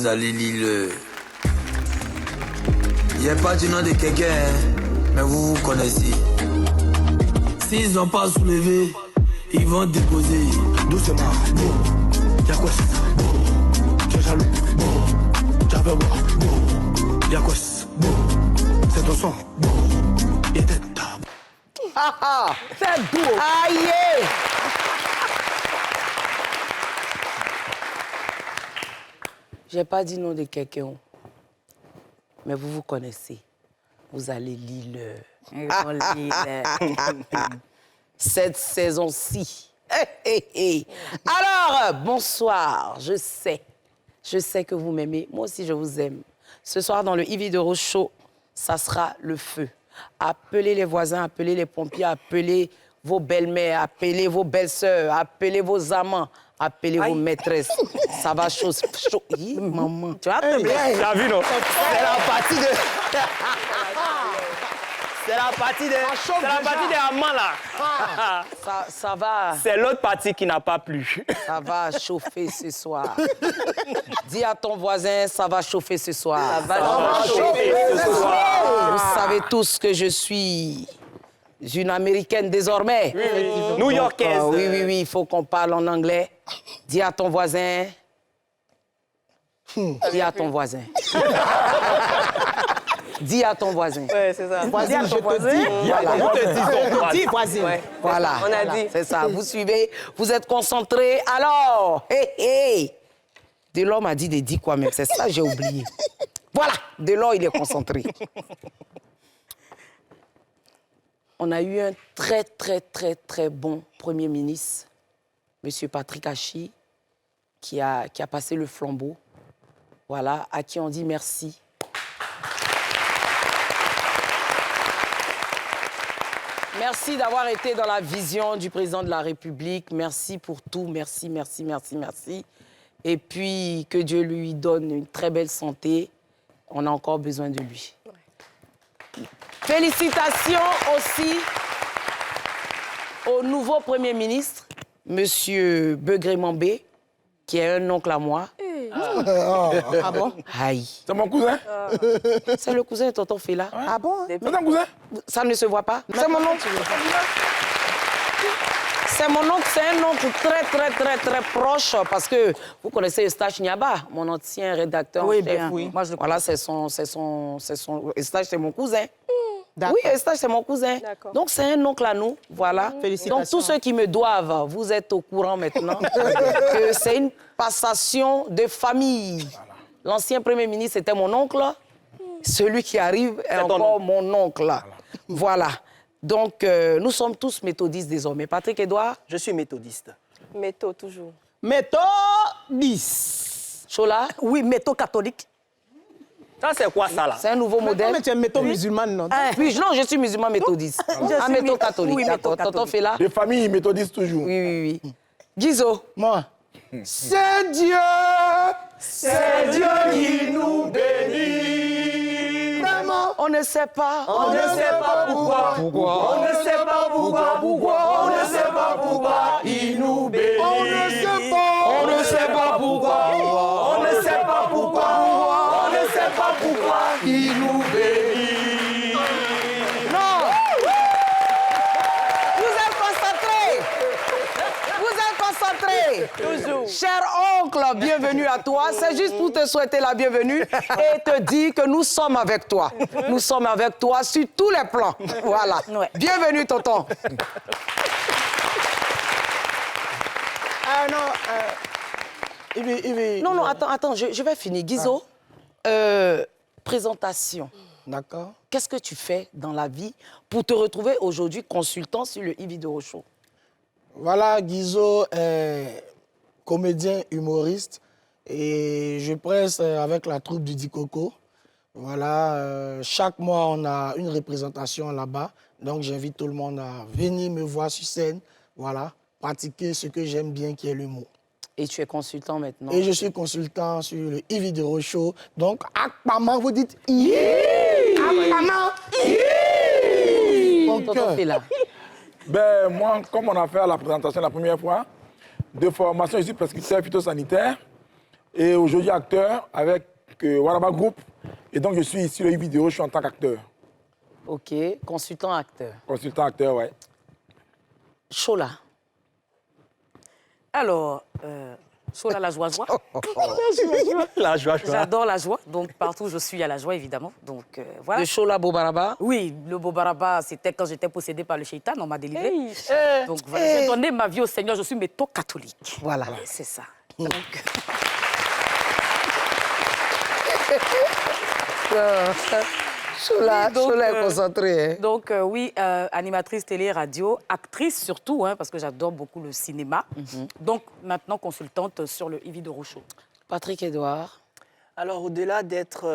vous allez lire le... Il n'y a pas du nom de quelqu'un, hein, mais vous connaissez. S'ils n'ont pas soulevé, ils vont déposer. Doucement, bon. Y'a quoi ça? Bon. Tu es jaloux? Bon. Tu avais boire? Bon. Y'a quoi ça? Bon. C'est ton son? Bon. Et tête. C'est beau. Aïe. J'ai pas dit nom de quelqu'un, mais vous connaissez. Vous allez lire cette saison-ci. Alors, bonsoir, je sais que vous m'aimez. Moi aussi, je vous aime. Ce soir, dans le Ivy de Rochaud, ça sera le feu. Appelez les voisins, appelez les pompiers, appelez vos belles-mères, appelez vos belles-sœurs, appelez vos amants, appelez vos maîtresses. Ça va chaud. Maman, tu as T'as vu, non? C'est la partie de... C'est la partie des amants, là. Ça va... C'est l'autre partie qui n'a pas plu. Ça va chauffer ce soir. Dis à ton voisin, ça va chauffer ce soir. Ça va chauffer ce soir. Vous savez tous que je suis une Américaine désormais. Oui. New-Yorkaise. Oui, il faut qu'on parle en anglais. Dis à ton voisin. Dis à ton voisin. Dis à ton voisin. Ouais, c'est ça. Voisin, Dis à ton voisin. Dis voisin. Ouais. Voilà. On a dit. C'est ça. Vous suivez, vous êtes concentrés. Alors, Delors m'a dit de dire quoi même. C'est ça, j'ai oublié. Voilà. Delors, il est concentré. On a eu un très bon Premier ministre, M. Patrick Hachi, qui a passé le flambeau. Voilà, à qui on dit merci. Merci d'avoir été dans la vision du président de la République. Merci pour tout. Merci. Et puis, que Dieu lui donne une très belle santé. On a encore besoin de lui. Ouais. Félicitations aussi au nouveau Premier ministre, M. Begré-Mambé, qui est un oncle à moi. Ah bon? Aïe. C'est mon cousin? C'est le cousin de tonton Fela. Ouais. Ah bon? C'est ton cousin? Ça ne se voit pas? C'est mon oncle. C'est mon oncle, c'est un oncle très proche parce que vous connaissez Eustache Niaba, mon ancien rédacteur oui, en chef. Bien. Oui. Moi, je voilà, Eustache, c'est mon cousin. Oui, Eustache, c'est mon cousin. Donc, c'est un oncle à nous, voilà. Félicitations. Donc, tous ceux qui me doivent, vous êtes au courant maintenant que c'est une passation de famille. Voilà. L'ancien Premier ministre était mon oncle. Celui qui arrive est encore mon oncle. Voilà. Donc, nous sommes tous méthodistes désormais. Patrick Edouard? Je suis méthodiste. Métho, toujours. Méthodiste. Chola? Oui, métho catholique. Ça, c'est quoi, ça, là? C'est un nouveau modèle. Mais tu es métho musulmane, non? Oui, non, je suis musulman méthodiste. Ah, métho catholique. Oui, d'accord. Tonton Fela? De famille méthodiste toujours. Oui. Guizo? Moi. C'est Dieu qui nous bénit. Vraiment, on ne sait pas. On ne sait pas pourquoi. On ne sait pas pourquoi. On ne sait pas pourquoi il nous bénit. On ne sait pas pourquoi. On ne sait pas pourquoi. On ne sait pas pourquoi il nous bénit. Non. Vous êtes concentrés. Toujours. Cher oncle, bienvenue à toi. C'est juste pour te souhaiter la bienvenue et te dire que nous sommes avec toi. Nous sommes avec toi sur tous les plans. Voilà. Ouais. Bienvenue, tonton. Non, attends, je vais finir. Guizo, présentation. D'accord. Qu'est-ce que tu fais dans la vie pour te retrouver aujourd'hui consultant sur le Ivy de Rochaud? Voilà, Guizo est comédien, humoriste et je presse avec la troupe du Dikoko. Voilà, chaque mois, on a une représentation là-bas. Donc, j'invite tout le monde à venir me voir sur scène. Voilà, pratiquer ce que j'aime bien, qui est l'humour. Et tu es consultant maintenant? Et je suis consultant sur le Ivy de Rochaud. Donc, Akpama, vous dites yeah! Akpama! Mon tonton Fela. Ben, moi, comme on a fait la présentation la première fois, de formation, je suis prescripteur phytosanitaire. Et aujourd'hui, acteur avec Waraba Group. Et donc, je suis ici, le vidéo, je suis en tant qu'acteur. OK. Consultant acteur. Consultant acteur, ouais. Chola. Alors, Chola, la joie. La joie. J'adore la joie. Donc, partout où je suis, il y a la joie, évidemment. Donc, voilà. De Chola Bobaraba. Oui, le Bobaraba, c'était quand j'étais possédée par le shaitan, on m'a délivré. Donc, voilà, j'ai donné ma vie au Seigneur, je suis métaux catholique. Voilà. C'est ça. Donc, Chola, donc, Chola est concentrée. Hein. donc oui, animatrice télé, radio, actrice surtout, hein, parce que j'adore beaucoup le cinéma. Donc, maintenant, consultante sur le Ivy de Rochaud. Patrick Edouard. Alors, au-delà d'être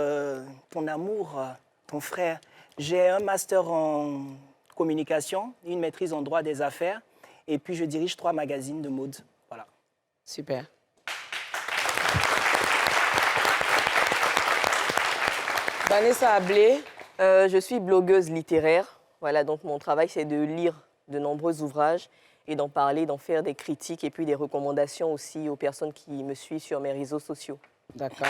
ton amour, ton frère, j'ai un master en communication, une maîtrise en droit des affaires, et puis je dirige 3 magazines de mode. Voilà. Super. Vanessa Ablé. Je suis blogueuse littéraire. Voilà, donc mon travail, c'est de lire de nombreux ouvrages et d'en parler, d'en faire des critiques et puis des recommandations aussi aux personnes qui me suivent sur mes réseaux sociaux. D'accord.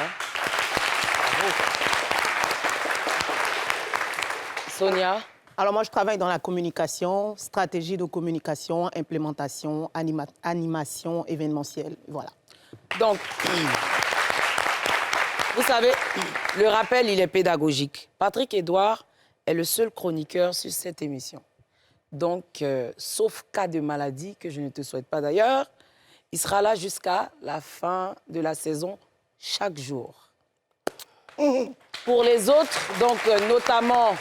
Sonia. Alors moi, je travaille dans la communication, stratégie de communication, implémentation, animation événementielle. Voilà. Donc, vous savez, le rappel, il est pédagogique. Patrick Edouard est le seul chroniqueur sur cette émission. Donc, sauf cas de maladie, que je ne te souhaite pas d'ailleurs, il sera là jusqu'à la fin de la saison, chaque jour. Pour les autres, donc notamment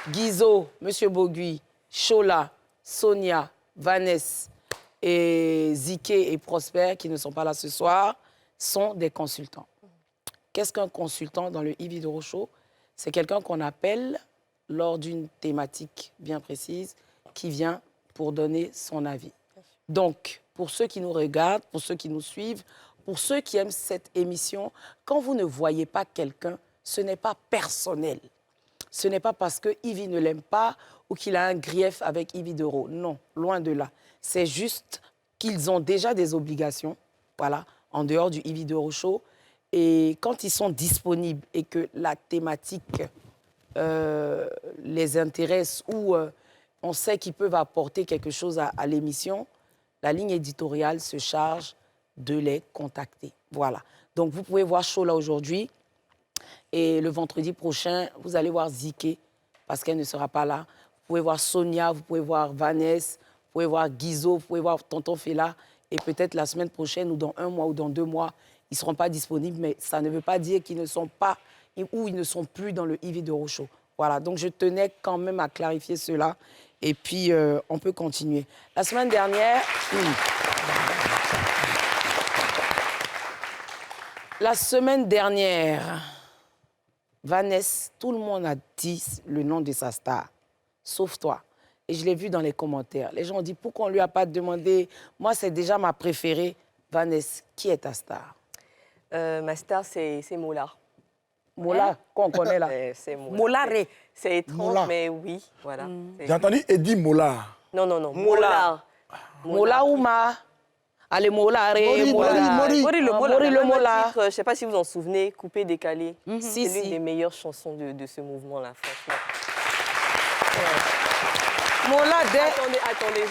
Guizot, M. Boguy, Chola, Sonia, Vanessa et Ziké et Prosper, qui ne sont pas là ce soir, sont des consultants. Qu'est-ce qu'un consultant dans le Ivy de Rochaud? C'est quelqu'un qu'on appelle lors d'une thématique bien précise qui vient pour donner son avis. Donc, pour ceux qui nous regardent, pour ceux qui nous suivent, pour ceux qui aiment cette émission, quand vous ne voyez pas quelqu'un, ce n'est pas personnel. Ce n'est pas parce que Ivy ne l'aime pas ou qu'il a un grief avec Ivy de Rochaud. Non, loin de là. C'est juste qu'ils ont déjà des obligations, voilà, en dehors du Ivy de Rochaud. Et quand ils sont disponibles et que la thématique les intéresse ou on sait qu'ils peuvent apporter quelque chose à l'émission, la ligne éditoriale se charge de les contacter. Voilà. Donc, vous pouvez voir Chola aujourd'hui et le vendredi prochain, vous allez voir Ziké parce qu'elle ne sera pas là. Vous pouvez voir Sonia, vous pouvez voir Vanessa, vous pouvez voir Guizot, vous pouvez voir Tonton Fela et peut-être la semaine prochaine ou dans 1 mois ou dans 2 mois, ils ne seront pas disponibles, mais ça ne veut pas dire qu'ils ne sont pas ou ils ne sont plus dans le Ivy de Rochaud. Voilà, donc je tenais quand même à clarifier cela. Et puis, on peut continuer. La semaine dernière... La semaine dernière, Vanessa, tout le monde a dit le nom de sa star, sauf toi. Et je l'ai vu dans les commentaires. Les gens ont dit, pourquoi on ne lui a pas demandé? Moi, c'est déjà ma préférée. Vanessa, qui est ta star? Ma star, c'est Mola. Mola, qu'on connaît là. C'est Mola. Molare. C'est étrange, Mola. mais oui, voilà. J'ai entendu Eddie Mola. Non, non, non. Mola. Mola Ouma. Allez, Mola, Mori, Mori, le Mola. Il y a même un Mola. titre, je ne sais pas si vous en souvenez, Coupé, décalé. Si, C'est l'une si. des meilleures chansons de ce mouvement-là, franchement. Mola, Attendez,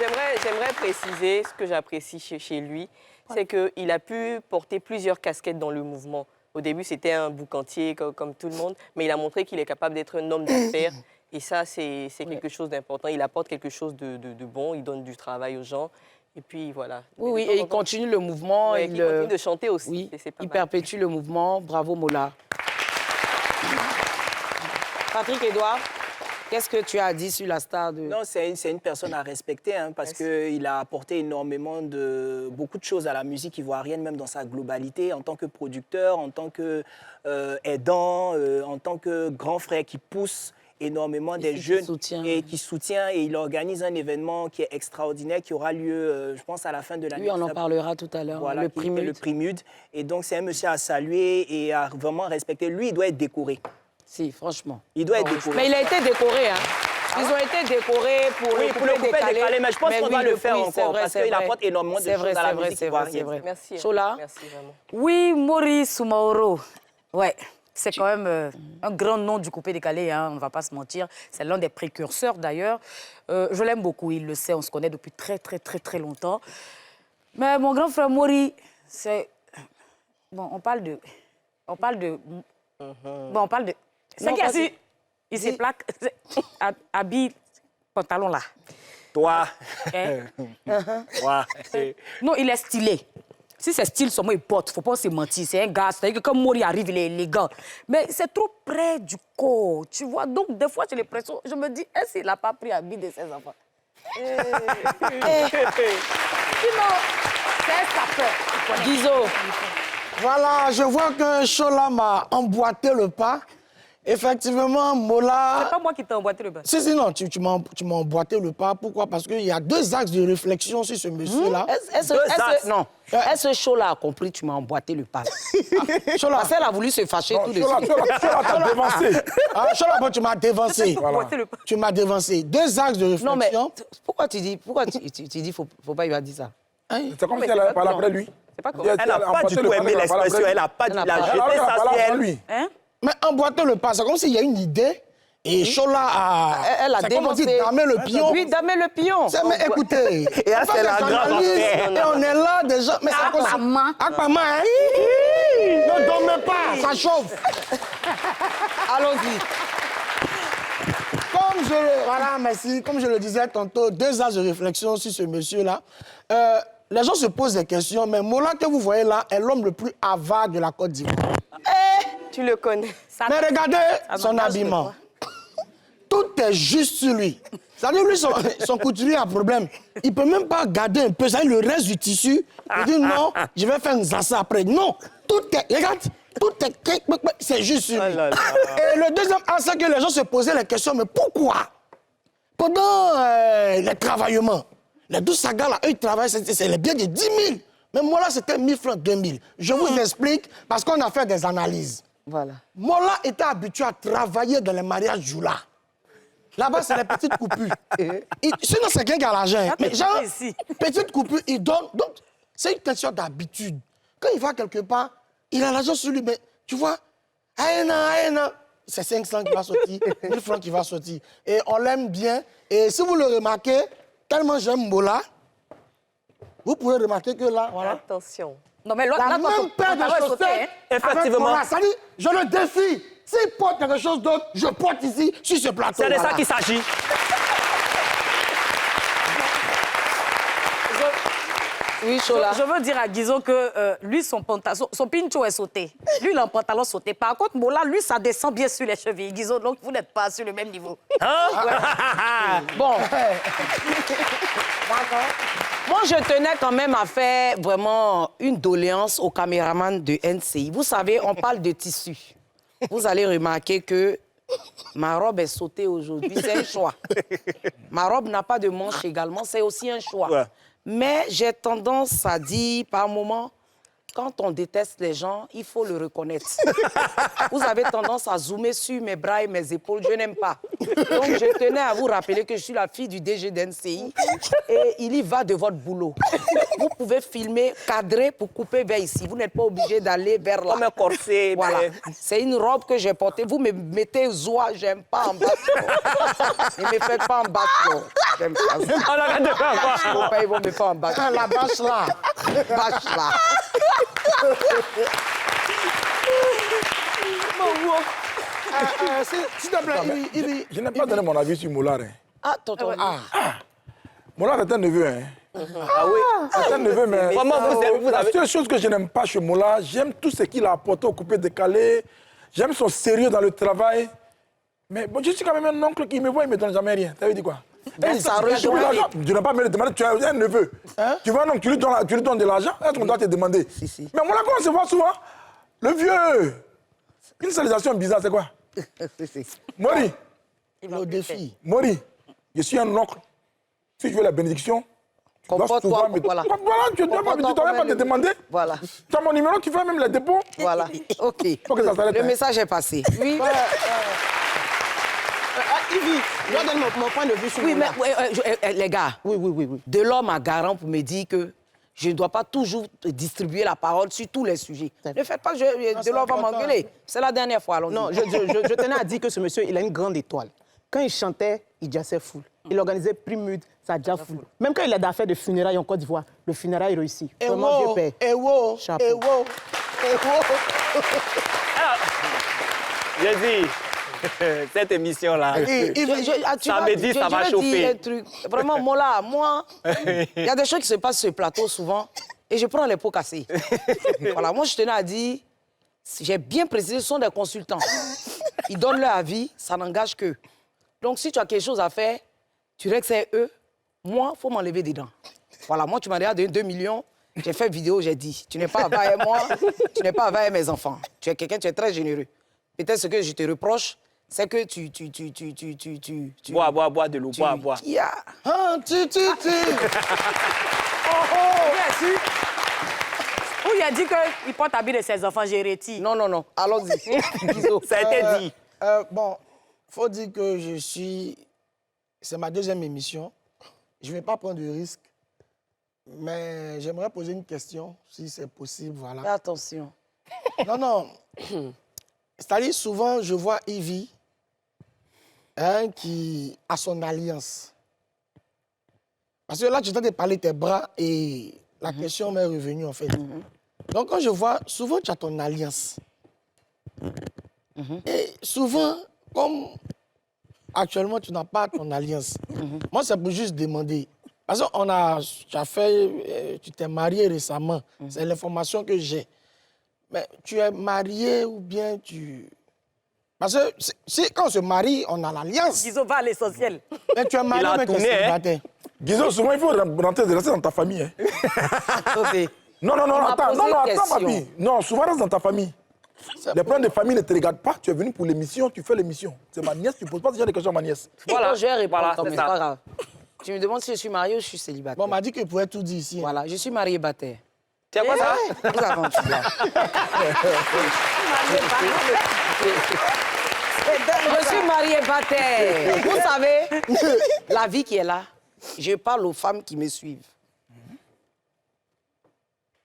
j'aimerais préciser ce que j'apprécie chez lui, c'est qu'il a pu porter plusieurs casquettes dans le mouvement. Au début, c'était un boucantier comme tout le monde, mais il a montré qu'il est capable d'être un homme d'affaires. Et ça, c'est quelque chose d'important. Il apporte quelque chose de bon, il donne du travail aux gens. Et puis, voilà. Oui, oui, et il continue le mouvement. Ouais, il continue de chanter aussi. Oui, C'est pas il mal. perpétue le mouvement. Bravo, Mola. Patrick Edouard, qu'est-ce que tu as dit sur la star de... Non, c'est une personne à respecter hein, parce qu'il a apporté énormément beaucoup de choses à la musique ivoirienne, même dans sa globalité, en tant que producteur, en tant qu'aidant, en tant que grand frère qui pousse énormément des jeunes et qui soutient. Et il organise un événement qui est extraordinaire, qui aura lieu, je pense, à la fin de l'année. Oui, on en parlera tout à l'heure. Voilà, le prix Mud. le prix Mud. Et donc, c'est un monsieur à saluer et à vraiment respecter. Lui, il doit être décoré. Si, franchement. Il doit être décoré. Mais il a été décoré, hein. Ils ont été décorés pour Oui, pour le coupé décalé, mais je pense qu'on va le faire encore parce qu'il apporte énormément de choses à la musique. C'est vrai. Merci. Chola? Merci vraiment. Oui, Maurice Soumaoro. Ouais, c'est quand même un grand nom du coupé décalé, hein, on ne va pas se mentir. C'est l'un des précurseurs d'ailleurs. Je l'aime beaucoup, il le sait, on se connaît depuis très longtemps. Mais mon grand frère Maurice, c'est... Bon, on parle de... C'est qui a su... Il se plaque, habille, pantalon là. Toi. Hein? Toi. Non, il est stylé. Si c'est style, seulement il porte. Faut pas se mentir. C'est un gars. C'est-à-dire que quand Mori arrive, il est élégant. Mais c'est trop près du corps, tu vois. Donc, des fois, j'ai l'impression... Je me dis, est-ce qu'il n'a pas pris habit de ses enfants? Sinon, c'est sa peur. Guizo. Voilà, je vois que Chola m'a emboîté le pas. Effectivement, Mola... C'est pas moi qui t'ai emboîté le pas. Si, non, tu m'as emboîté le pas. Pourquoi? Parce qu'il y a 2 axes de réflexion sur ce monsieur-là. Est-ce que Chola a compris que tu m'as emboîté le pas? Chola. Parce qu'elle a voulu se fâcher tout de suite. Chola t'a dévancé. Chola, bon, tu m'as dévancé. Voilà. Tu m'as dévancé. 2 axes de réflexion. Non, mais pourquoi tu dis faut pas lui dire ça? C'est comme si elle avait parlé après lui. C'est pas comme Elle n'a pas du tout aimé l'expression, elle n'a pas dit la jeter ça sur elle. Mais emboîter le pas, c'est comme s'il y a une idée et Chola a... Elle a dévancé. dévancé. Damer le pion. Oui, damer le pion. Mais écoutez, Et là, c'est la grave affaire. et on est là déjà. Mais c'est Aquaman. Aquaman, hein? Ne dormez pas, ça chauffe. Allons-y. Voilà, merci. Comme je le disais tantôt, 2 axes de réflexion sur ce monsieur-là. Les gens se posent des questions, mais Mola que vous voyez là est l'homme le plus avare de la Côte d'Ivoire. Tu le connais. Mais regardez son habillement. Tout est juste sur lui. C'est-à-dire, lui, son couturier a problème. Il ne peut même pas garder un peu, c'est-à-dire le reste du tissu. Il dit non, je vais faire un zassa après. Non, tout est, regarde, tout est, c'est juste sur lui. Et le deuxième, c'est que les gens se posaient la question, mais pourquoi? Pendant les travaillements, les 12 sagas, là, eux, ils travaillent, c'est les biens de 10 000. Mais moi, là, c'était 1000 francs, 2000. Je vous explique, parce qu'on a fait des analyses. Voilà. Mola était habitué à travailler dans les mariages Joula. Là-bas, c'est les petites coupures. Sinon, c'est quelqu'un qui a l'argent. Mais genre, petite coupure, il donne. Donc, c'est une question d'habitude. Quand il va quelque part, il a l'argent sur lui. Mais tu vois, c'est 500 qui va sortir, 1000 francs qui va sortir. Et on l'aime bien. Et si vous le remarquez, tellement j'aime Mola, vous pouvez remarquer que là, voilà. Attention. Non, mais La même paire de chaussettes, effectivement. Ça dit, je le défie. S'il porte quelque chose d'autre, je porte ici, sur ce plateau. C'est de ça qu'il s'agit. Oui, Chola. Je veux dire à Guizo que lui, son pincho est sauté. Lui, il a un pantalon sauté. Par contre, Mola, lui, ça descend bien sur les chevilles. Guizo, donc vous n'êtes pas sur le même niveau. Bon. Moi, je tenais quand même à faire vraiment une doléance au caméraman de NCI. Vous savez, on parle de tissu. Vous allez remarquer que ma robe est sautée aujourd'hui. C'est un choix. Ma robe n'a pas de manche également. C'est aussi un choix. Ouais. Mais j'ai tendance à dire, par moment, quand on déteste les gens, il faut le reconnaître. Vous avez tendance à zoomer sur mes bras et mes épaules. Je n'aime pas. Donc, je tenais à vous rappeler que je suis la fille du DG d'NCI et il y va de votre boulot. Vous pouvez filmer, cadrer pour couper vers ici. Vous n'êtes pas obligé d'aller vers là. Comme un corset. Voilà. Mais... C'est une robe que j'ai portée. Vous me mettez zoie, j'aime pas en bas. Ne me faites pas en bas. J'aime pas. On arrête de faire quoi? Ils vont me faire en bas. La bâche là. Bâche là. S'il te plaît, Je n'ai pas donné mon avis sur Moulard. Ah, tonton. Moulard est un neveu, hein. Ah oui. C'est un neveu, mais Vraiment, vous la avez... seule chose que je n'aime pas chez Moulard, j'aime tout ce qu'il a apporté au coupé décalé, j'aime son sérieux dans le travail. Mais bon, je suis quand même un oncle qui me voit, il ne me donne jamais rien. Ça veut dire quoi? Ça rejoint. Tu n'as pas me le demander, tu as un neveu. Hein? Tu vois, donc tu lui donnes de l'argent, est-ce qu'on doit te demander? Si. Mais Moulard, comment on se voit souvent? Le vieux. Une salutation bizarre, c'est quoi? Mori. le défi. Mori, je suis un oncle. Si je veux la bénédiction, comporte-toi. Voilà. Voilà, tu ne dois pas te demander. Voilà. Tu as mon numéro, tu fais même les dépôts. Voilà. OK. Faut que ça s'arrête, Le hein. message est passé. Oui. Yves, je dois donner mon point de vue sur Oui, Mola. mais les gars, Oui. de l'homme à garant pour me dire que je ne dois pas toujours distribuer la parole sur tous les sujets. Ne faites pas, de l'homme va m'engueuler. C'est la dernière fois. Non, je tenais à dire que ce monsieur, il a une grande étoile. Quand il chantait, il jassait full. Il organisait Primud, ça jazz full. Même quand il a d'affaires de funérailles en Côte d'Ivoire, le funérail réussi. Vraiment, Dieu paie. Chapeau. Je dis, cette émission-là, ça me dit, ça va chauffer. Vraiment, Mola, moi, il y a des choses qui se passent sur le plateau souvent et je prends les pots cassés. Voilà, moi, je tenais à dire, j'ai bien précisé, ce sont des consultants. Ils donnent leur avis, ça n'engage qu'eux. Donc, si tu as quelque chose à faire, tu règles c'est eux. Moi, il faut m'enlever dedans. Voilà, moi, tu m'as déjà donné 2 millions. J'ai fait vidéo, j'ai dit, tu n'es pas avec moi, tu n'es pas avec mes enfants. Tu es quelqu'un, tu es très généreux. Peut-être ce que je te reproche, c'est que tu... Bois de l'eau, bois. Yeah. Où il a dit qu'il porte habit de ses enfants, j'ai réti. Non, allons-y. Ça a été dit. Bon, il faut dire que je suis... C'est ma 2e émission. Je ne vais pas prendre de risque. Mais j'aimerais poser une question, si c'est possible, voilà. Fais attention. Non. C'est-à-dire, souvent, je vois Ivy qui a son alliance. Parce que là, tu es en train de parler de tes bras et la question m'est revenue, en fait. Donc, quand je vois, souvent, tu as ton alliance. Et souvent, comme actuellement, tu n'as pas ton alliance, moi, c'est pour juste demander. Parce que tu t'es marié récemment. C'est l'information que j'ai. Mais tu es marié ou bien tu... Parce que quand on se marie, on a l'alliance. Ils ont pas l'essentiel. Mais tu es marié, mais tu es célibataire. Guizo, souvent, il faut rester dans ta famille. Hein. Attendez. Non, attends, papi. Non, souvent, reste dans ta famille. Les problèmes de famille ne te regardent pas. Tu es venu pour l'émission, tu fais l'émission. C'est ma nièce, tu ne poses pas ce genre de questions à ma nièce. Voilà, je vais répondre voilà, comme c'est pas grave. Tu me demandes si je suis mariée ou je suis célibataire. Bon, on m'a dit que tu pouvais tout dire ici. Voilà, je suis mariée bataire. Tu as quoi ça? Nous avons tout là. Je suis mariée bataire. Vous savez, la vie qui est là, je parle aux femmes qui me suivent.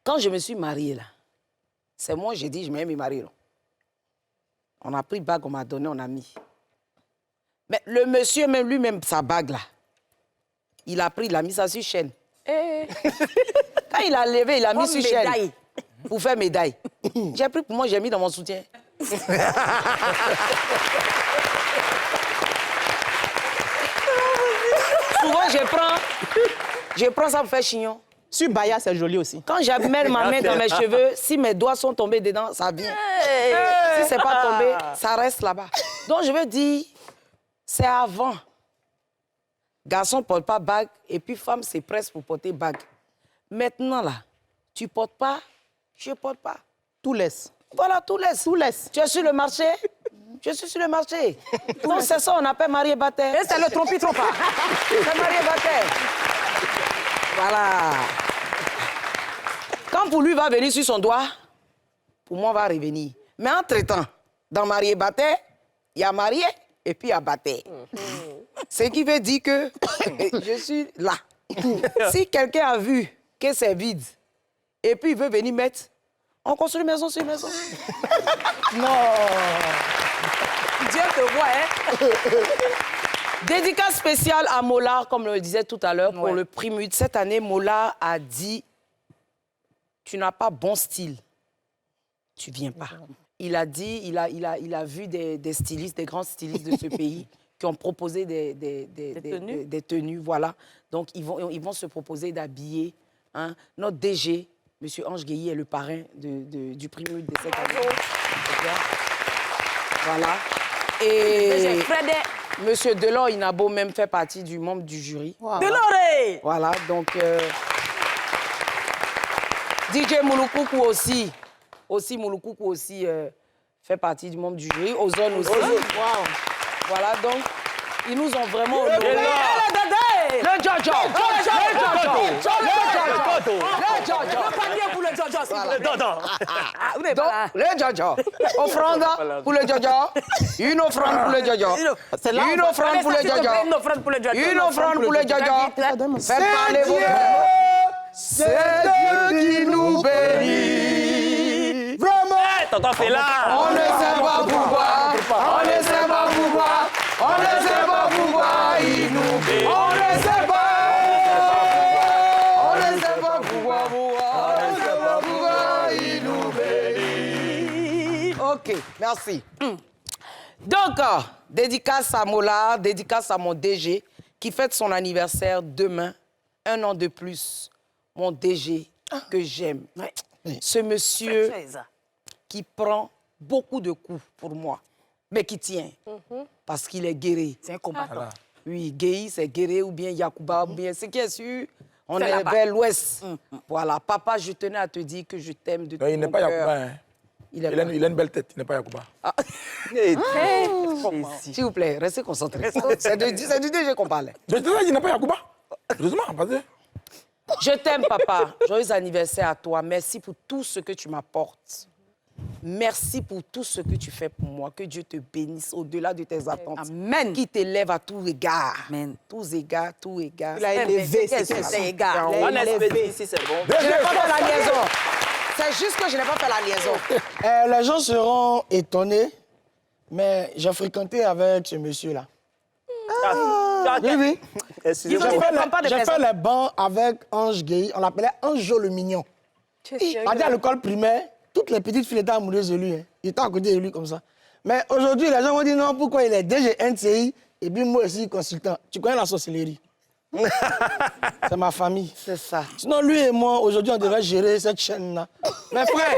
Quand je me suis mariée, là, c'est moi, j'ai dit, je vais me marier. Là. On a pris bague, on m'a donné, on a mis. Mais le monsieur, même lui-même, sa bague, là, il a pris, il a mis ça sur chaîne. Quand il a levé, il a mis sur chaîne. Pour faire médaille. J'ai pris pour moi, j'ai mis dans mon soutien. Souvent, je prends ça pour faire chignon. Sur Baya, c'est joli aussi. Quand j'amène ma main dans mes cheveux, si mes doigts sont tombés dedans, ça vient. Si c'est pas tombé, ça reste là-bas. Donc, je veux dire, c'est avant. Garçon ne porte pas bague, et puis femme, c'est presque pour porter bague. Maintenant, là, tu ne portes pas, je ne porte pas. Tout laisse. Voilà, tout laisse. Tout laisse. Tu es sur le marché? Je suis sur le marché. Donc, c'est ça, on appelle marié bataire. Et c'est le trompi-trompa. C'est marié bataire. Voilà. Quand pour lui va venir sur son doigt, pour moi, on va revenir. Mais entre-temps, dans marié bataire, il y a marié et puis il y a bataire. Ce qui veut dire que je suis là. Si quelqu'un a vu que c'est vide et puis il veut venir mettre, on construit maison sur maison. Non. Dieu te voit, hein? Dédicace spéciale à Mola, comme le disait tout à l'heure, pour le Primud. Cette année, Mola a dit, tu n'as pas bon style, tu viens pas. Il a dit, il a vu des stylistes, des grands stylistes de ce pays qui ont proposé des tenues, voilà. Donc, ils vont se proposer d'habiller. Hein. Notre DG, M. Ange Guéhi, est le parrain du Primud de cette année. Voilà. Et M. Delors Inabo même fait partie du membre du jury. Wow. Delors! Voilà, donc... DJ Mouloukoukou aussi Mouloukoukou aussi fait partie du membre du jury. Ozone aussi. Wow. Voilà, donc, ils nous ont vraiment honorés. Le Jojo! Le panier pour le Jojo! Jojo, s'il vous plaît. Non. Vous n'êtes pas là. Le Jojo. Offrande pour le Jojo. Une offrande pour le Jojo. Une offrande pour le Jojo. Une offrande pour le Jojo. Une offrande pour le Jojo. Faites parler vos c'est Dieu qui nous bénit. Vraiment. Tonton Fela. On ne sait pas pourquoi. On ne sait pas pourquoi. On ne sait pas pourquoi il nous bénit. On ne sait pas. On ne sait pas pourquoi. On ne sait pas pourquoi il nous bénit. Ok, merci. Donc, dédicace à Mola, dédicace à mon DG qui fête son anniversaire demain, 1 an de plus. Mon DG que j'aime. Ce monsieur qui prend beaucoup de coups pour moi, mais qui tient, parce qu'il est guéri. C'est un combattant. Voilà. Oui, Guéhi, c'est guéri ou bien Yacouba, ou bien ce qui est sûr, on C'est est là-bas. vers l'ouest. Voilà, papa, je tenais à te dire que je t'aime de tout Il n'est mon pas cœur. Yacouba. Hein. Il est Il a une belle tête, il n'est pas Yacouba. S'il vous plaît, restez concentrés. C'est du DG qu'on parlait. Je te dis, il n'est pas Yacouba. Heureusement, vas-y. Je t'aime, papa. Joyeux anniversaire à toi. Merci pour tout ce que tu m'apportes. Merci pour tout ce que tu fais pour moi. Que Dieu te bénisse au-delà de tes attentes. Amen. Qui t'élève à tout égard. Amen. Tous égards, tout égard. Il a élevé, Qu'est-ce c'est que ça. c'est égard? On espère ici, c'est bon. Je n'ai pas fait la liaison. C'est juste que je n'ai pas fait la liaison. Les gens seront étonnés, mais j'ai fréquenté avec ce monsieur-là. Oui, oui. Excusez-moi. J'ai fait les bancs avec Ange Guéhi. On l'appelait Ange le Mignon. On dit à l'école primaire, toutes les petites filles étaient amoureuses de lui. Hein. Il était à côté de lui comme ça. Mais aujourd'hui, les gens vont dire non, pourquoi il est DG NCI et puis moi aussi consultant. Tu connais la sorcellerie. C'est ma famille. C'est ça. Sinon, lui et moi, aujourd'hui, on devrait gérer cette chaîne-là. Mais frère,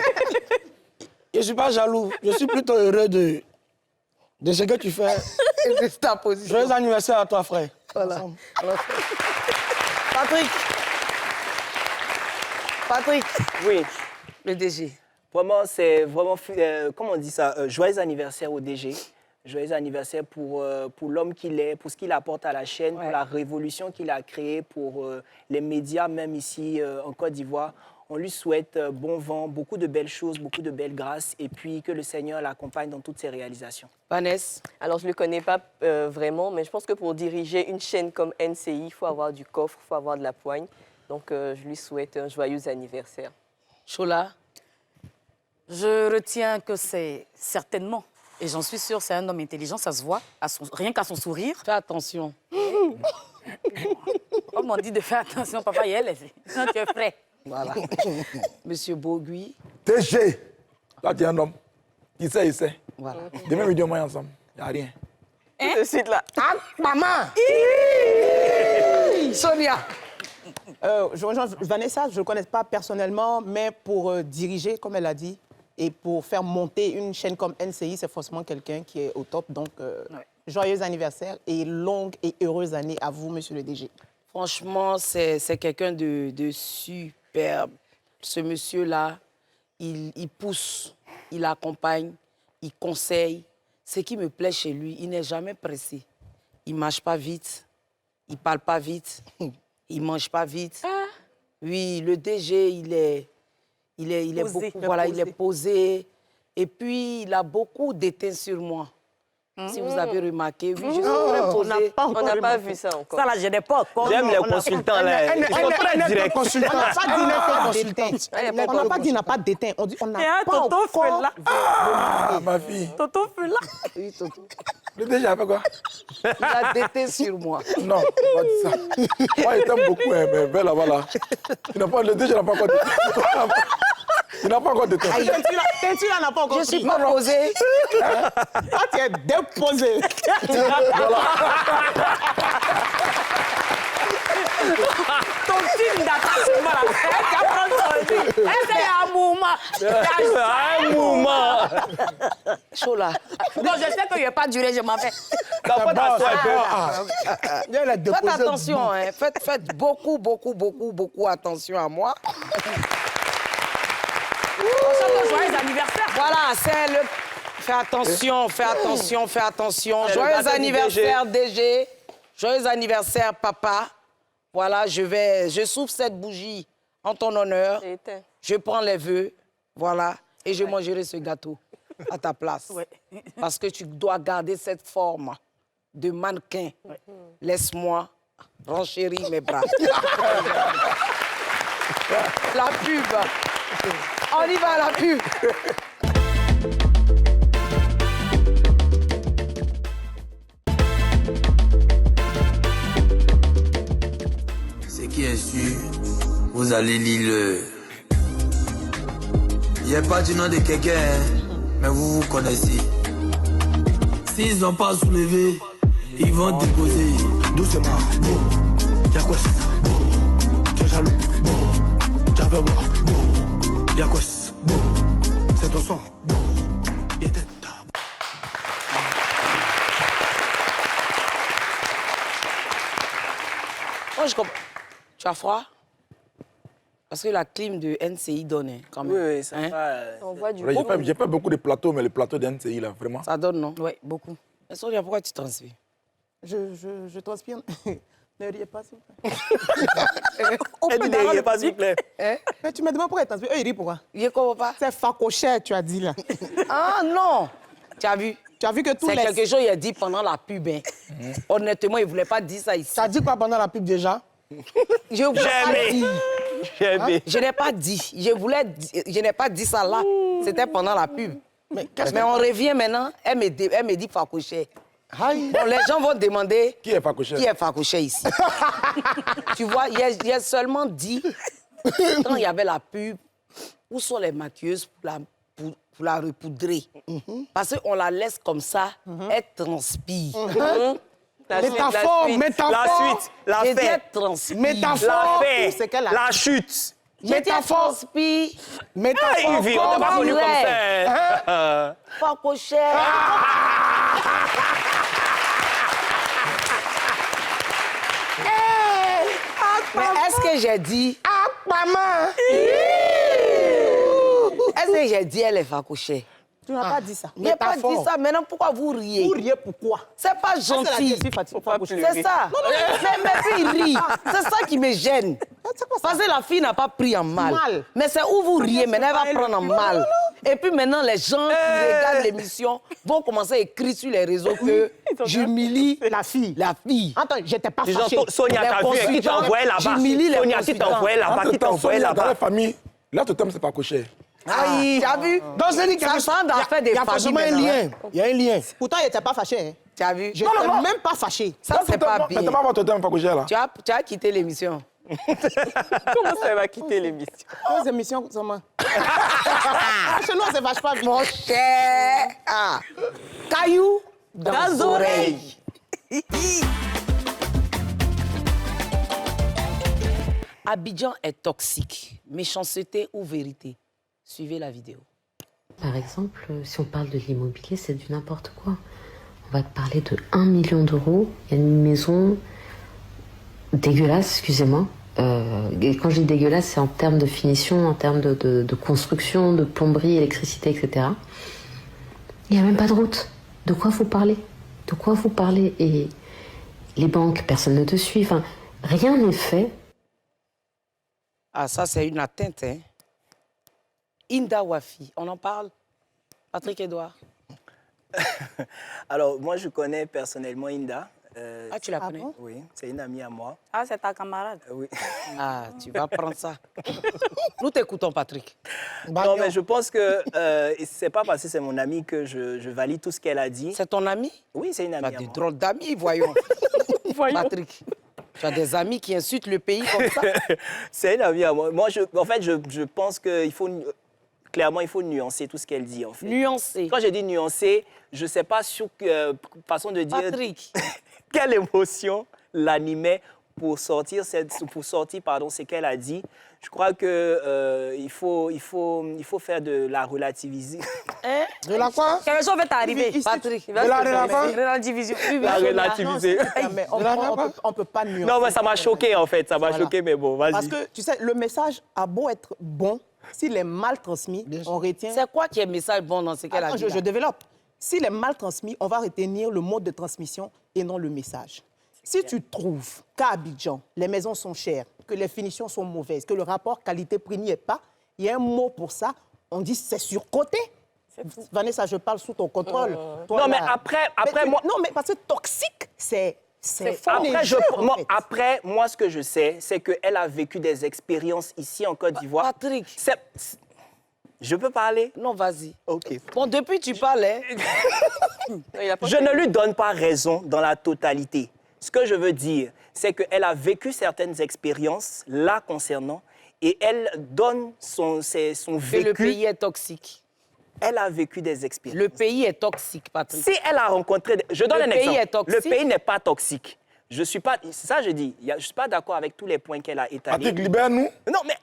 je ne suis pas jaloux. Je suis plutôt heureux de ce que tu fais. C'est ta position. Joyeux anniversaire à toi, frère. Voilà. Patrick, Oui. le DG. Vraiment, c'est vraiment, comment on dit ça, joyeux anniversaire au DG. Joyeux anniversaire pour l'homme qu'il est, pour ce qu'il apporte à la chaîne, pour la révolution qu'il a créée, pour les médias, même ici en Côte d'Ivoire. On lui souhaite bon vent, beaucoup de belles choses, beaucoup de belles grâces, et puis que le Seigneur l'accompagne dans toutes ses réalisations. Vanessa. Alors, je ne le connais pas vraiment, mais je pense que pour diriger une chaîne comme NCI, il faut avoir du coffre, il faut avoir de la poigne. Donc, je lui souhaite un joyeux anniversaire. Chola. Je retiens que c'est certainement, et j'en suis sûre, c'est un homme intelligent, ça se voit, rien qu'à son sourire. Fais attention. Comme on dit de faire attention, papa, et elle, quand tu es prêt. Voilà. Monsieur Bogui. DG. Là, tu es un homme. Il sait, il sait. Voilà. Demain, midi, on mange ensemble. Il n'y a rien. Tout de suite, là. Ah, maman. Sonia. Je rejoins Vanessa, je ne le connais pas personnellement, mais pour diriger, comme elle a dit, et pour faire monter une chaîne comme NCI, c'est forcément quelqu'un qui est au top. Donc, joyeux anniversaire et longue et heureuse année à vous, monsieur le DG. Franchement, c'est quelqu'un de superbe. Ce monsieur-là, il pousse, il accompagne, il conseille. Ce qui me plaît chez lui, il n'est jamais pressé. Il ne marche pas vite, il ne parle pas vite, il ne mange pas vite. Oui, le DG, il est Posé, beaucoup, voilà, il est posé. Et puis, il a beaucoup d'étain sur moi. Si vous avez remarqué, oui, je suis très posée. On n'a pas vu ça encore. Ça, là, je n'ai pas encore. J'aime les consultants, là. Ils sont très directs. On n'a pas dit qu'il n'a pas d'éteint. On dit on n'a Et un pas tonton encore... feu là. Ah, ma fille. Tonton feu là. Oui, Toto. Le DG a fait quoi? Il a d'étain sur moi. Non, pas dit ça. Moi, il t'aime beaucoup, hein, mais belle, voilà. Le DG n'a pas encore de temps. Il n'a pas encore de temps. Teinture, n'a pas encore Je suis pris. pas posée. Ah, tu es déposé. Ton film d'attachement là. Tu vas prendre ton film. C'est un mouvement. Un mouvement. Chola. Non, je sais qu'il n'y a pas duré, je m'en vais. Faites attention, hein. Faites beaucoup, beaucoup, beaucoup, beaucoup attention à moi. Joyeux anniversaire. Voilà, c'est le... Fais attention, fais attention, fais attention. Joyeux anniversaire, DG. Joyeux anniversaire, papa. Voilà, je souffle cette bougie en ton honneur, je prends les vœux, voilà, et je mangerai ce gâteau à ta place. Ouais. Parce que tu dois garder cette forme de mannequin. Ouais. Laisse-moi renchérir mes bras. La pub. On y va à la pub. Ce qui est sûr, vous allez lire le... Il n'y a pas du nom de quelqu'un, hein, mais vous vous connaissez. S'ils n'ont pas soulevé, ils vont déposer. Doucement, bon, y'a quoi ça? Bon, tu es jaloux, bon, tu avais voir, bon, y'a quoi ça? Bon, c'est ton son, bon, il était tard. Moi, je comprends. Tu as froid? Parce que la clim de NCI donne quand même. Oui, ça va. On voit du J'ai pas beaucoup de plateaux, mais les plateaux d'NCI, là, vraiment. Ça donne, non? Oui, beaucoup. Mais Sonia, pourquoi tu transpires? Je transpire. Ne riez pas, s'il vous plaît. Elle dit ne riez pas, s'il vous plaît. Mais tu me demandes pourquoi elle transpire. Eux, ils rient pourquoi? Je comprends pas. C'est Facochère, tu as dit, là. Ah non! Tu as vu? Tu as vu que tous C'est les... quelque chose qu'il a dit pendant la pub. Hein. Honnêtement, il ne voulait pas dire ça ici. Ça a dit quoi pendant la pub déjà? Je voulais pas dire. J'ai Je n'ai pas dit. Je n'ai pas dit ça là. C'était pendant la pub. Mais on revient maintenant. Elle me dit Facochère. Bon, les gens vont demander Qui est Facochère? Qui est Facochère ici? Tu vois, il a seulement dit, quand il y avait la pub, où sont les maquilleuses pour la repoudrer? Parce qu'on la laisse comme ça, elle transpire. Métaphore, métaphore. La J'ai dit fête. elle transpire. Métaphore. C'est qu'elle a... La chute. J'ai dit elle transpire. Métaphore. Yves, on t'a pas connu comme ça. Facochère. Mais est-ce que j'ai dit... Ah, maman. Est-ce que j'ai dit elle est Facochère? Tu n'as pas dit ça. Je n'ai pas dit ça. Maintenant, pourquoi vous riez? Vous riez pourquoi? C'est pas gentil. C'est ça. Mais puis il rit. C'est ça qui me gêne. Parce que la fille n'a pas pris en mal. Mais c'est où vous riez, maintenant elle va prendre en mal. Et puis maintenant, les gens qui regardent l'émission vont commencer à écrire sur les réseaux que j'humilie la fille. La fille. Attends, j'étais pas Genre, fâchée. Sonia, t'as vu qui t'a envoyé là-bas? Sonia, qui t'a envoyé là-bas? Qui t'a envoyé Dans là-bas? la famille, là, tout le temps, c'est Facochère. Aïe, tu as vu? Donc, c'est dit Ça sent dans fait des il y a forcément un lien. Il y a un lien. Pourtant, il n'était pas fâché. Hein. Tu as vu? Je n'étais même pas fâché. Ça, c'est pas bien. Mais t'as pas votre thème Facochère, là? Tu as quitté l'émission. Comment ça va quitter l'émission? Nos émissions, comment? Chez nous, on ne se fâche pas vite. Mon cher. Ah. Caillou dans les oreilles. Abidjan est toxique. Méchanceté ou vérité? Suivez la vidéo. Par exemple, si on parle de l'immobilier, c'est du n'importe quoi. On va te parler de 1 million d'euros. Il y a une maison dégueulasse, excusez-moi. Et quand je dis dégueulasse, c'est en termes de finition, en termes de construction, de plomberie, électricité, etc. Il n'y a même pas de route. De quoi vous parlez? De quoi vous parlez? Et les banques, personne ne te suit. Enfin, rien n'est fait. Ah, ça, c'est une atteinte, hein? Inda Wafi, on en parle? Patrick Edouard? Alors, moi, je connais personnellement Inda. Ah, tu la connais? bon? Oui, c'est une amie à moi. Ah, c'est ta camarade. Oui. Ah, tu vas prendre ça. Nous t'écoutons, Patrick. Non, mais je pense que c'est pas parce que c'est mon amie que je valide tout ce qu'elle a dit. C'est ton ami? Oui, c'est une amie Tu as à des moi. drôles d'amis, voyons. Patrick, tu as des amis qui insultent le pays comme ça? C'est une amie à moi. Moi, en fait, je pense qu'il faut... Clairement, il faut nuancer tout ce qu'elle dit, en fait. Nuancer. Quand je dis nuancer, je ne sais pas sur façon de dire... Patrick. Quelle émotion l'animait pour sortir ce qu'elle a dit. Je crois que il faut faire de la relativisation. Hein? De la quoi? Quelque chose va t'arriver, Patrick. De la relativisation. La relativiser. Mais on ne peut pas nuancer. Non, mais ça m'a choqué, en fait. Ça m'a choqué, mais bon, vas-y. Parce que, tu sais, le message a beau être bon, s'il est mal transmis, on retient... C'est quoi qui est message bon dans ce qu'elle a dit? Je développe. S'il est mal transmis, on va retenir le mode de transmission et non le message. Si tu trouves qu'à Abidjan, les maisons sont chères, que les finitions sont mauvaises, que le rapport qualité-prix n'y est pas, il y a un mot pour ça, on dit c'est surcoté. Vanessa, je parle sous ton contrôle. Toi, non, mais là. après moi... Non, mais parce que toxique, c'est Après, moi, ce que je sais, c'est qu'elle a vécu des expériences ici en Côte d'Ivoire. Patrick. Je peux parler? Non, vas-y. OK. Bon, depuis tu parlais. Je ne lui donne pas raison dans la totalité. Ce que je veux dire, c'est qu'elle a vécu certaines expériences là concernant et elle donne son vécu. Le pays est toxique. Elle a vécu des expériences. Le pays est toxique, Patrick. Si elle a rencontré... Je donne un exemple. Le pays est toxique. Le pays n'est pas toxique. Je suis pas... C'est ça, je dis. Je ne suis pas d'accord avec tous les points qu'elle a étalés. Patrick, libère-nous. Non, mais...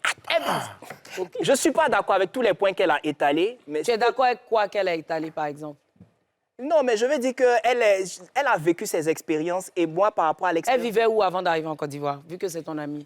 Je ne suis pas d'accord avec tous les points qu'elle a étalés. Mais tu es d'accord avec quoi qu'elle a étalé, par exemple? Non, mais je veux dire qu'elle a vécu ses expériences et moi, par rapport à l'expérience... Elle vivait où avant d'arriver en Côte d'Ivoire, vu que c'est ton amie?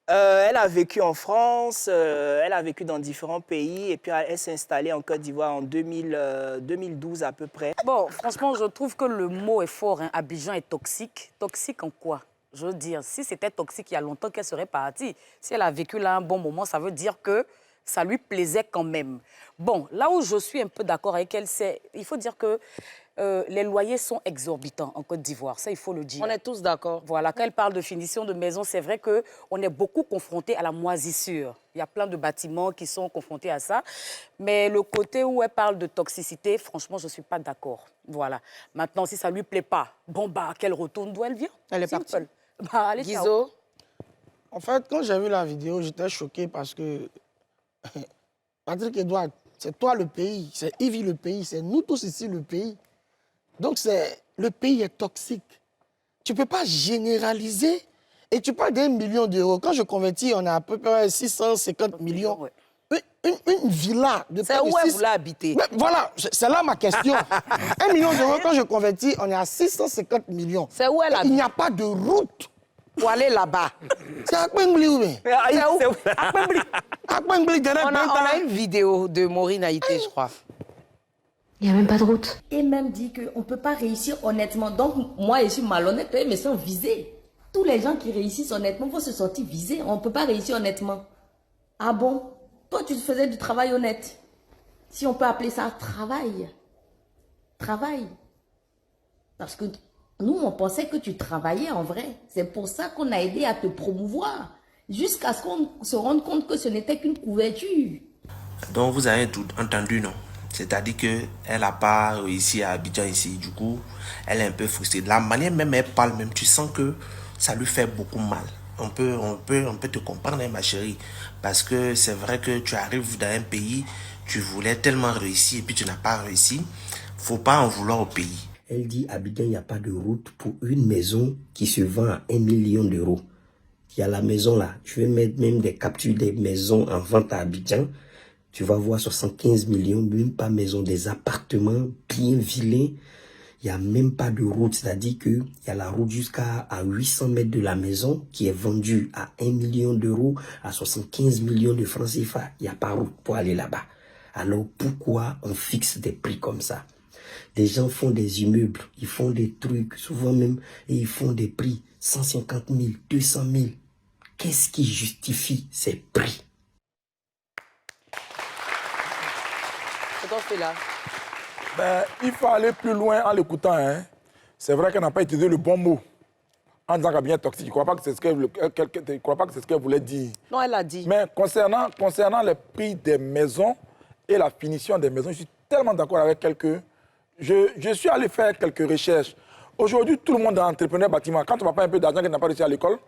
Elle a vécu en France, elle a vécu dans différents pays et puis elle s'est installée en Côte d'Ivoire en 2012 à peu près. Bon, franchement, je trouve que le mot est fort. Hein. Abidjan est toxique. Toxique en quoi? Je veux dire, si c'était toxique il y a longtemps qu'elle serait partie. Si elle a vécu là un bon moment, ça veut dire que ça lui plaisait quand même. Bon, là où je suis un peu d'accord avec elle, c'est il faut dire que les loyers sont exorbitants en Côte d'Ivoire, ça il faut le dire. On est tous d'accord. Voilà, quand elle parle de finition de maison, c'est vrai qu'on est beaucoup confronté à la moisissure. Il y a plein de bâtiments qui sont confrontés à ça. Mais le côté où elle parle de toxicité, franchement, je ne suis pas d'accord. Voilà. Maintenant, si ça ne lui plaît pas, bon, bah, qu'elle retourne d'où elle vient. Elle est partie. Bah, allez, Guizo. En fait, quand j'ai vu la vidéo, j'étais choqué parce que Patrick Edouard, c'est toi le pays, c'est Yves le pays, c'est nous tous ici le pays. Donc, le pays est toxique. Tu ne peux pas généraliser. Et tu parles d'1 million d'euros. Quand je convertis, on a à peu près 650 millions. Ouais. Une villa de c'est où elle voulait habiter. Mais voilà, c'est là ma question. 1 million d'euros, quand je convertis, on est à 650 millions. C'est où elle habite. Il n'y a pas de route pour aller là-bas. C'est à Kpengli ou bien? C'est où? À Kpengli, on a une vidéo de Maureen Haïté, je crois. Il n'y a même pas de route. Et même dit qu'on ne peut pas réussir honnêtement. Donc, moi, je suis malhonnête, mais ils me sont visés. Tous les gens qui réussissent honnêtement vont se sentir visés. On ne peut pas réussir honnêtement. Ah bon? Toi, tu faisais du travail honnête. Si on peut appeler ça travail. Travail. Parce que nous, on pensait que tu travaillais en vrai. C'est pour ça qu'on a aidé à te promouvoir. Jusqu'à ce qu'on se rende compte que ce n'était qu'une couverture. Donc, vous avez tout entendu, non? C'est-à-dire qu'elle n'a pas réussi à Abidjan ici. Du coup, elle est un peu frustrée. La manière même elle parle, même, tu sens que ça lui fait beaucoup mal. On peut te comprendre, hein, ma chérie. Parce que c'est vrai que tu arrives dans un pays, tu voulais tellement réussir et puis tu n'as pas réussi. Faut pas en vouloir au pays. Elle dit à Abidjan, il n'y a pas de route pour une maison qui se vend à 1 million d'euros. Il y a la maison là. Je vais mettre même des captures des maisons en vente à Abidjan. Tu vas voir 75 millions, même pas maison, des appartements bien vilains. Il n'y a même pas de route, c'est-à-dire qu'il y a la route jusqu'à 800 mètres de la maison qui est vendue à 1 million d'euros, à 75 millions de francs CFA. Il n'y a pas de route pour aller là-bas. Alors pourquoi on fixe des prix comme ça? Des gens font des immeubles, ils font des trucs, souvent même, et ils font des prix 150 000, 200 000. Qu'est-ce qui justifie ces prix? Là. Ben, il faut aller plus loin en l'écoutant. Hein. C'est vrai qu'elle n'a pas utilisé le bon mot en disant qu'elle est bien toxique. Je ne crois pas que c'est ce qu'elle voulait dire. Non, elle a dit. Mais concernant les prix des maisons et la finition des maisons, je suis tellement d'accord avec elle que je suis allé faire quelques recherches. Aujourd'hui, tout le monde est entrepreneur bâtiment. Quand on ne va pas un peu d'argent qu'elle n'a pas réussi à l'école,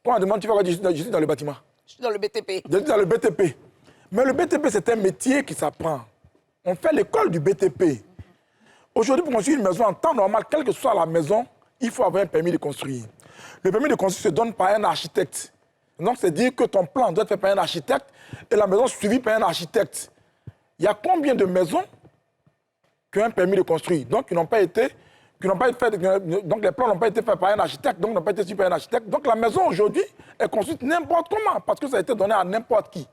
quand on demande, tu vas dire, je suis dans le bâtiment. Je suis dans le BTP. Je suis dans le BTP. Mais le BTP, c'est un métier qui s'apprend. On fait l'école du BTP. Aujourd'hui, pour construire une maison en temps normal, quelle que soit la maison, il faut avoir un permis de construire. Le permis de construire se donne par un architecte. Donc, c'est dire que ton plan doit être fait par un architecte et la maison suivie par un architecte. Il y a combien de maisons qui ont un permis de construire? Donc, donc les plans n'ont pas été faits par un architecte, donc n'ont pas été suivis par un architecte. Donc, la maison aujourd'hui est construite n'importe comment, parce que ça a été donné à n'importe qui.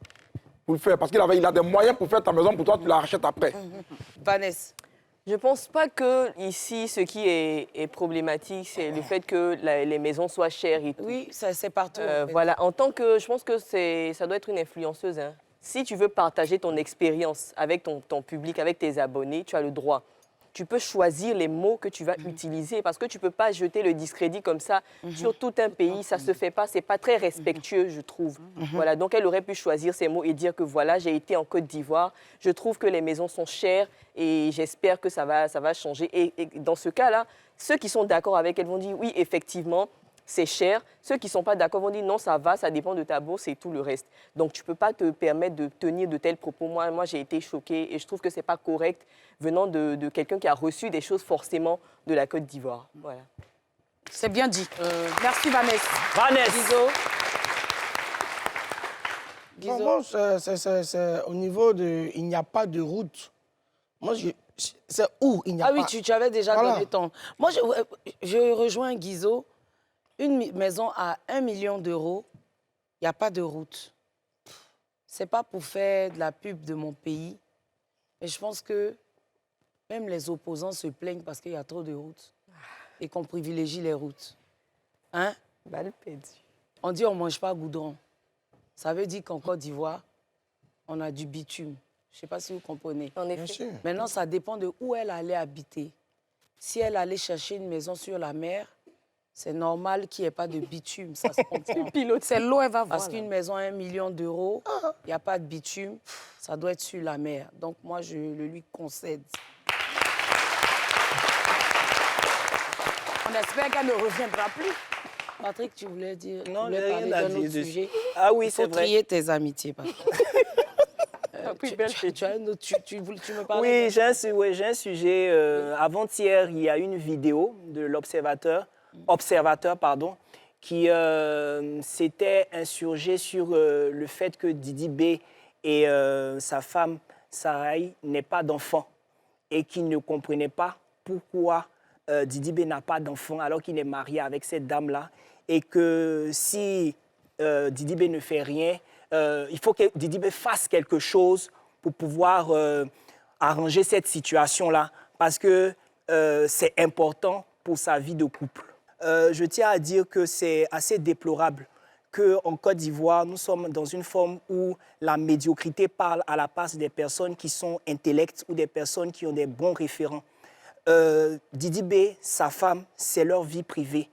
Pour le faire, parce qu'il a des moyens pour faire ta maison, pour toi, tu la rachètes après. Vanessa. Je ne pense pas que ici, ce qui est problématique, c'est le fait que les maisons soient chères et tout. Oui, c'est partout. En fait. Voilà, en tant que, je pense que ça doit être une influenceuse. Hein. Si tu veux partager ton expérience avec ton public, avec tes abonnés, tu as le droit. Tu peux choisir les mots que tu vas utiliser parce que tu ne peux pas jeter le discrédit comme ça sur tout un pays. Ça ne se fait pas. Ce n'est pas très respectueux, je trouve. Voilà, donc elle aurait pu choisir ces mots et dire que voilà, j'ai été en Côte d'Ivoire. Je trouve que les maisons sont chères et j'espère que ça va changer. Et dans ce cas-là, ceux qui sont d'accord avec elle vont dire oui, effectivement, c'est cher. Ceux qui ne sont pas d'accord vont dire non, ça va, ça dépend de ta bourse et tout le reste. Donc, tu ne peux pas te permettre de tenir de tels propos. Moi j'ai été choquée et je trouve que ce n'est pas correct venant de quelqu'un qui a reçu des choses forcément de la Côte d'Ivoire. Voilà. C'est bien dit. Merci, Vanessa. Guizo. Bon, c'est au niveau de... Il n'y a pas de route. Moi, c'est où il n'y a pas... Ah oui, tu avais déjà donné ton... Moi, je rejoins Guizo. Une maison à 1 million d'euros, il n'y a pas de route. Ce n'est pas pour faire de la pub de mon pays, mais je pense que même les opposants se plaignent parce qu'il y a trop de routes et qu'on privilégie les routes. Hein? Balle perdue. On dit on ne mange pas goudron. Ça veut dire qu'en Côte d'Ivoire, on a du bitume. Je ne sais pas si vous comprenez. En effet. Maintenant, ça dépend de où elle allait habiter. Si elle allait chercher une maison sur la mer, c'est normal qu'il n'y ait pas de bitume, ça se comprend. C'est l'eau, elle va voir. Parce qu'une maison à 1 million d'euros, il n'y a pas de bitume, ça doit être sur la mer. Donc moi, je le lui concède. On espère qu'elle ne reviendra plus. Patrick, tu voulais dire... Non, tu voulais j'ai rien parler à d'un dire autre sujet. Ah oui, c'est vrai. Il faut trier tes amitiés, Patrick. Tu as un autre... Tu me parlais? Oui, j'ai un sujet. Avant-hier, il y a une vidéo de l'Observateur, qui s'était insurgé sur le fait que Didi B et sa femme, Sarai, n'aient pas d'enfant et qu'il ne comprenait pas pourquoi Didi B n'a pas d'enfant alors qu'il est marié avec cette dame-là et que si Didi B ne fait rien, il faut que Didi B fasse quelque chose pour pouvoir arranger cette situation-là parce que c'est important pour sa vie de couple. Je tiens à dire que c'est assez déplorable qu'en Côte d'Ivoire, nous sommes dans une forme où la médiocrité parle à la place des personnes qui sont intellectes ou des personnes qui ont des bons référents. Didi B, sa femme, c'est leur vie privée.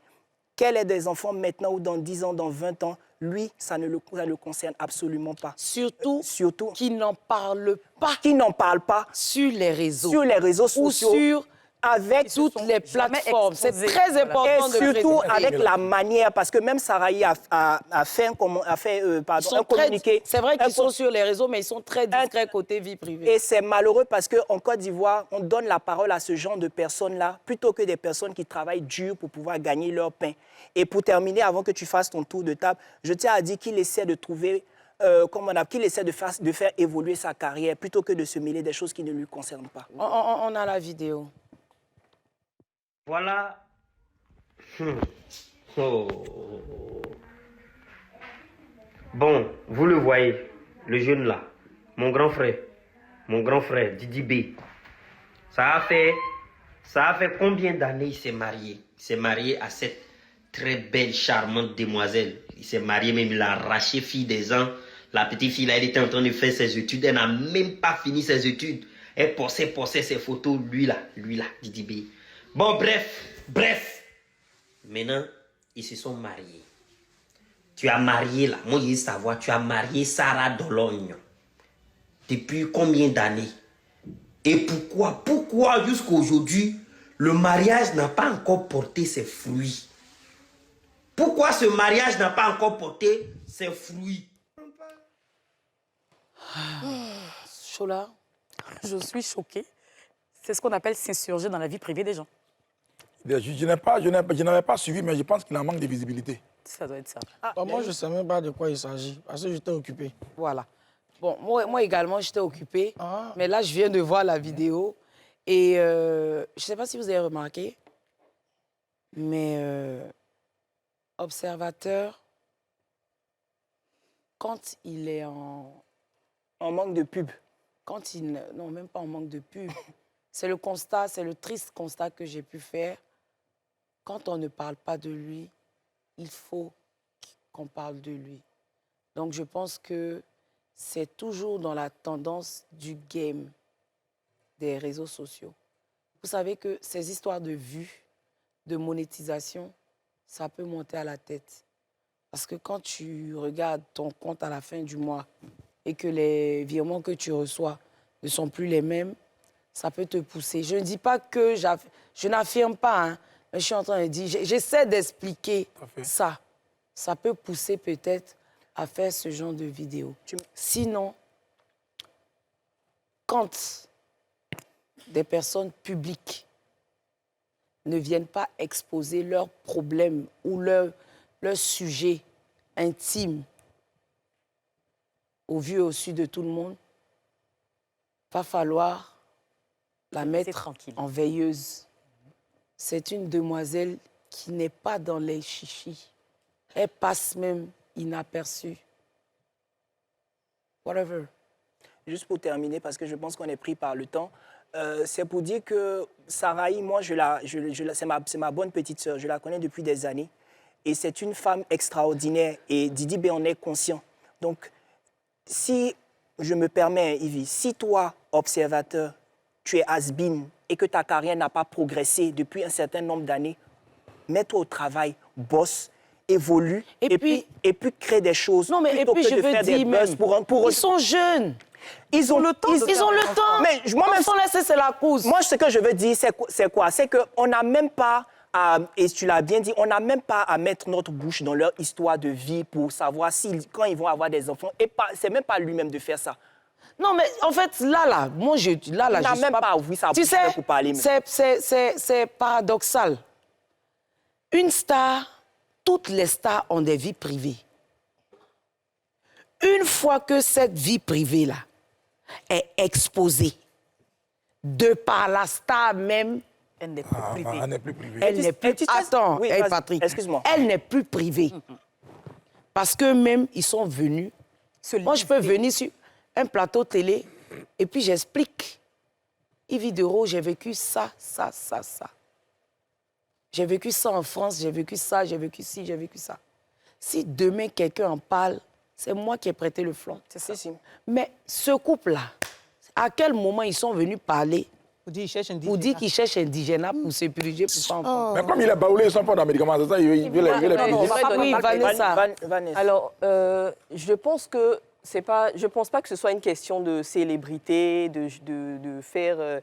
Qu'elle ait des enfants maintenant ou dans 10 ans, dans 20 ans, lui, ça ne le concerne absolument pas. Surtout qu'il n'en parle pas. Qu'il n'en parle pas. Sur les réseaux. Sur les réseaux sociaux. Ou sur avec toutes les plateformes. C'est très important de et surtout préciser. avec la manière, parce que même Sarai a fait un communiqué. C'est vrai qu'ils sont sur les réseaux, mais ils sont très discrets côté vie privée. Et c'est malheureux parce qu'en Côte d'Ivoire, on donne la parole à ce genre de personnes-là plutôt que des personnes qui travaillent dur pour pouvoir gagner leur pain. Et pour terminer, avant que tu fasses ton tour de table, je tiens à dire qu'il essaie de trouver... qu'il essaie de faire évoluer sa carrière plutôt que de se mêler des choses qui ne lui concernent pas. On a la vidéo. Voilà. Oh. Bon, vous le voyez, le jeune là, mon grand frère, Didi B. Ça a fait combien d'années il s'est marié? Il s'est marié à cette très belle, charmante demoiselle. Il s'est marié, même il a arraché fille des ans. La petite fille là, elle était en train de faire ses études. Elle n'a même pas fini ses études. Elle postait ses photos, lui là, Didi B. Bon, bref. Maintenant, ils se sont mariés. Tu as marié là, moi je veux savoir, tu as marié Sarah Dologne. Depuis combien d'années? Et pourquoi jusqu'à aujourd'hui, le mariage n'a pas encore porté ses fruits? Pourquoi ce mariage n'a pas encore porté ses fruits? Chola, je suis choquée. C'est ce qu'on appelle s'insurger dans la vie privée des gens. Je n'avais pas suivi, mais je pense qu'il en manque de visibilité. Ça doit être ça. Moi, je ne sais même pas de quoi il s'agit, parce que j'étais occupé. Voilà. Bon, moi également, j'étais occupée. Mais là, je viens de voir la vidéo. Et je ne sais pas si vous avez remarqué, mais Observateur, quand il est en manque de pub. Non, même pas en manque de pub. C'est le constat, c'est le triste constat que j'ai pu faire. Quand on ne parle pas de lui, il faut qu'on parle de lui. Donc, je pense que c'est toujours dans la tendance du game des réseaux sociaux. Vous savez que ces histoires de vues, de monétisation, ça peut monter à la tête. Parce que quand tu regardes ton compte à la fin du mois et que les virements que tu reçois ne sont plus les mêmes, ça peut te pousser. Je ne dis pas que... Je n'affirme pas, hein, mais je suis en train de dire... J'essaie d'expliquer ça. Ça peut pousser peut-être à faire ce genre de vidéo. Sinon, quand des personnes publiques ne viennent pas exposer leurs problèmes ou leurs sujets intimes au vu et au su de tout le monde, va falloir la mettre en veilleuse. C'est une demoiselle qui n'est pas dans les chichis. Elle passe même inaperçue. Whatever. Juste pour terminer, parce que je pense qu'on est pris par le temps, c'est pour dire que Sarahi, moi, c'est ma bonne petite sœur. Je la connais depuis des années. Et c'est une femme extraordinaire. Et Didi B en est conscient. Donc, si je me permets, Yvi, si toi, observateur, tu es has-been et que ta carrière n'a pas progressé depuis un certain nombre d'années, mets-toi au travail, bosse, évolue et puis crée des choses. Non, mais et puis je veux dire, même, ils sont jeunes. Ils ont le temps. Ils ont le temps. Mais moi-même, c'est la cause. Moi, ce que je veux dire, c'est quoi? C'est qu'on n'a même pas, et tu l'as bien dit, on n'a même pas à mettre notre bouche dans leur histoire de vie pour savoir quand ils vont avoir des enfants. Et c'est même pas lui-même de faire ça. Non, mais en fait, moi, je n'ai même pas ouvert sa bouche pour parler. C'est paradoxal. Une star, toutes les stars ont des vies privées. Une fois que cette vie privée-là est exposée, de par la star même, elle n'est plus privée. Elle n'est plus privée. Elle n'est plus... Attends, oui, Patrick. Excuse-moi. Elle n'est plus privée. Parce qu'eux-mêmes, ils sont venus. Moi, je peux venir sur un plateau télé et puis j'explique. Yves Dero, j'ai vécu ça. J'ai vécu ça en France, j'ai vécu ça, j'ai vécu ci, j'ai vécu ça. Si demain, quelqu'un en parle, c'est moi qui ai prêté le flanc. C'est ça. Si. Mais ce couple-là, à quel moment ils sont venus parler pour dire qu'ils cherchent indigène pour se purger, pour pas enfant. Mais comme il est baoulé, ils sont pas d'Américains, c'est ça, il veut les Vanessa. Alors, je pense pas que ce soit une question de célébrité, de faire...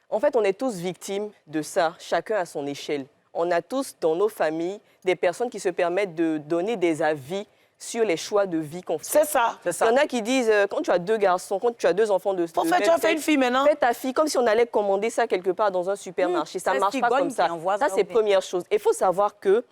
En fait, on est tous victimes de ça, chacun à son échelle. On a tous dans nos familles des personnes qui se permettent de donner des avis sur les choix de vie qu'on fait. C'est ça. Il y en a qui disent, quand tu as 2 garçons, quand tu as 2 enfants de... En fait, tu as fait une fille maintenant. Fais ta fille comme si on allait commander ça quelque part dans un supermarché. Ça ne marche pas comme ça. Ça, c'est première chose. Il faut savoir que,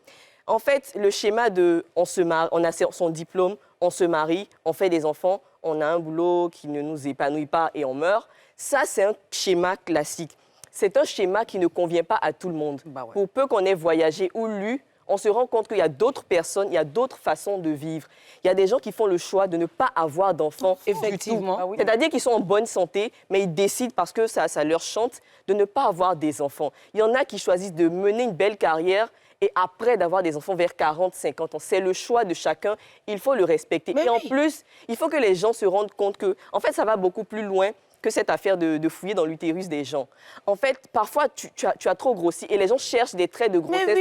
en fait, le schéma de on se marie, on a son diplôme, on se marie, on fait des enfants, on a un boulot qui ne nous épanouit pas et on meurt, ça, c'est un schéma classique. C'est un schéma qui ne convient pas à tout le monde. Bah ouais. Pour peu qu'on ait voyagé ou lu, on se rend compte qu'il y a d'autres personnes, il y a d'autres façons de vivre. Il y a des gens qui font le choix de ne pas avoir d'enfants. Effectivement. Ah oui. C'est-à-dire qu'ils sont en bonne santé, mais ils décident, parce que ça leur chante, de ne pas avoir des enfants. Il y en a qui choisissent de mener une belle carrière et après d'avoir des enfants vers 40, 50 ans. C'est le choix de chacun, il faut le respecter. Mais en plus, il faut que les gens se rendent compte que, en fait, ça va beaucoup plus loin que cette affaire de fouiller dans l'utérus des gens. En fait, parfois, tu as trop grossi et les gens cherchent des traits de grossesse.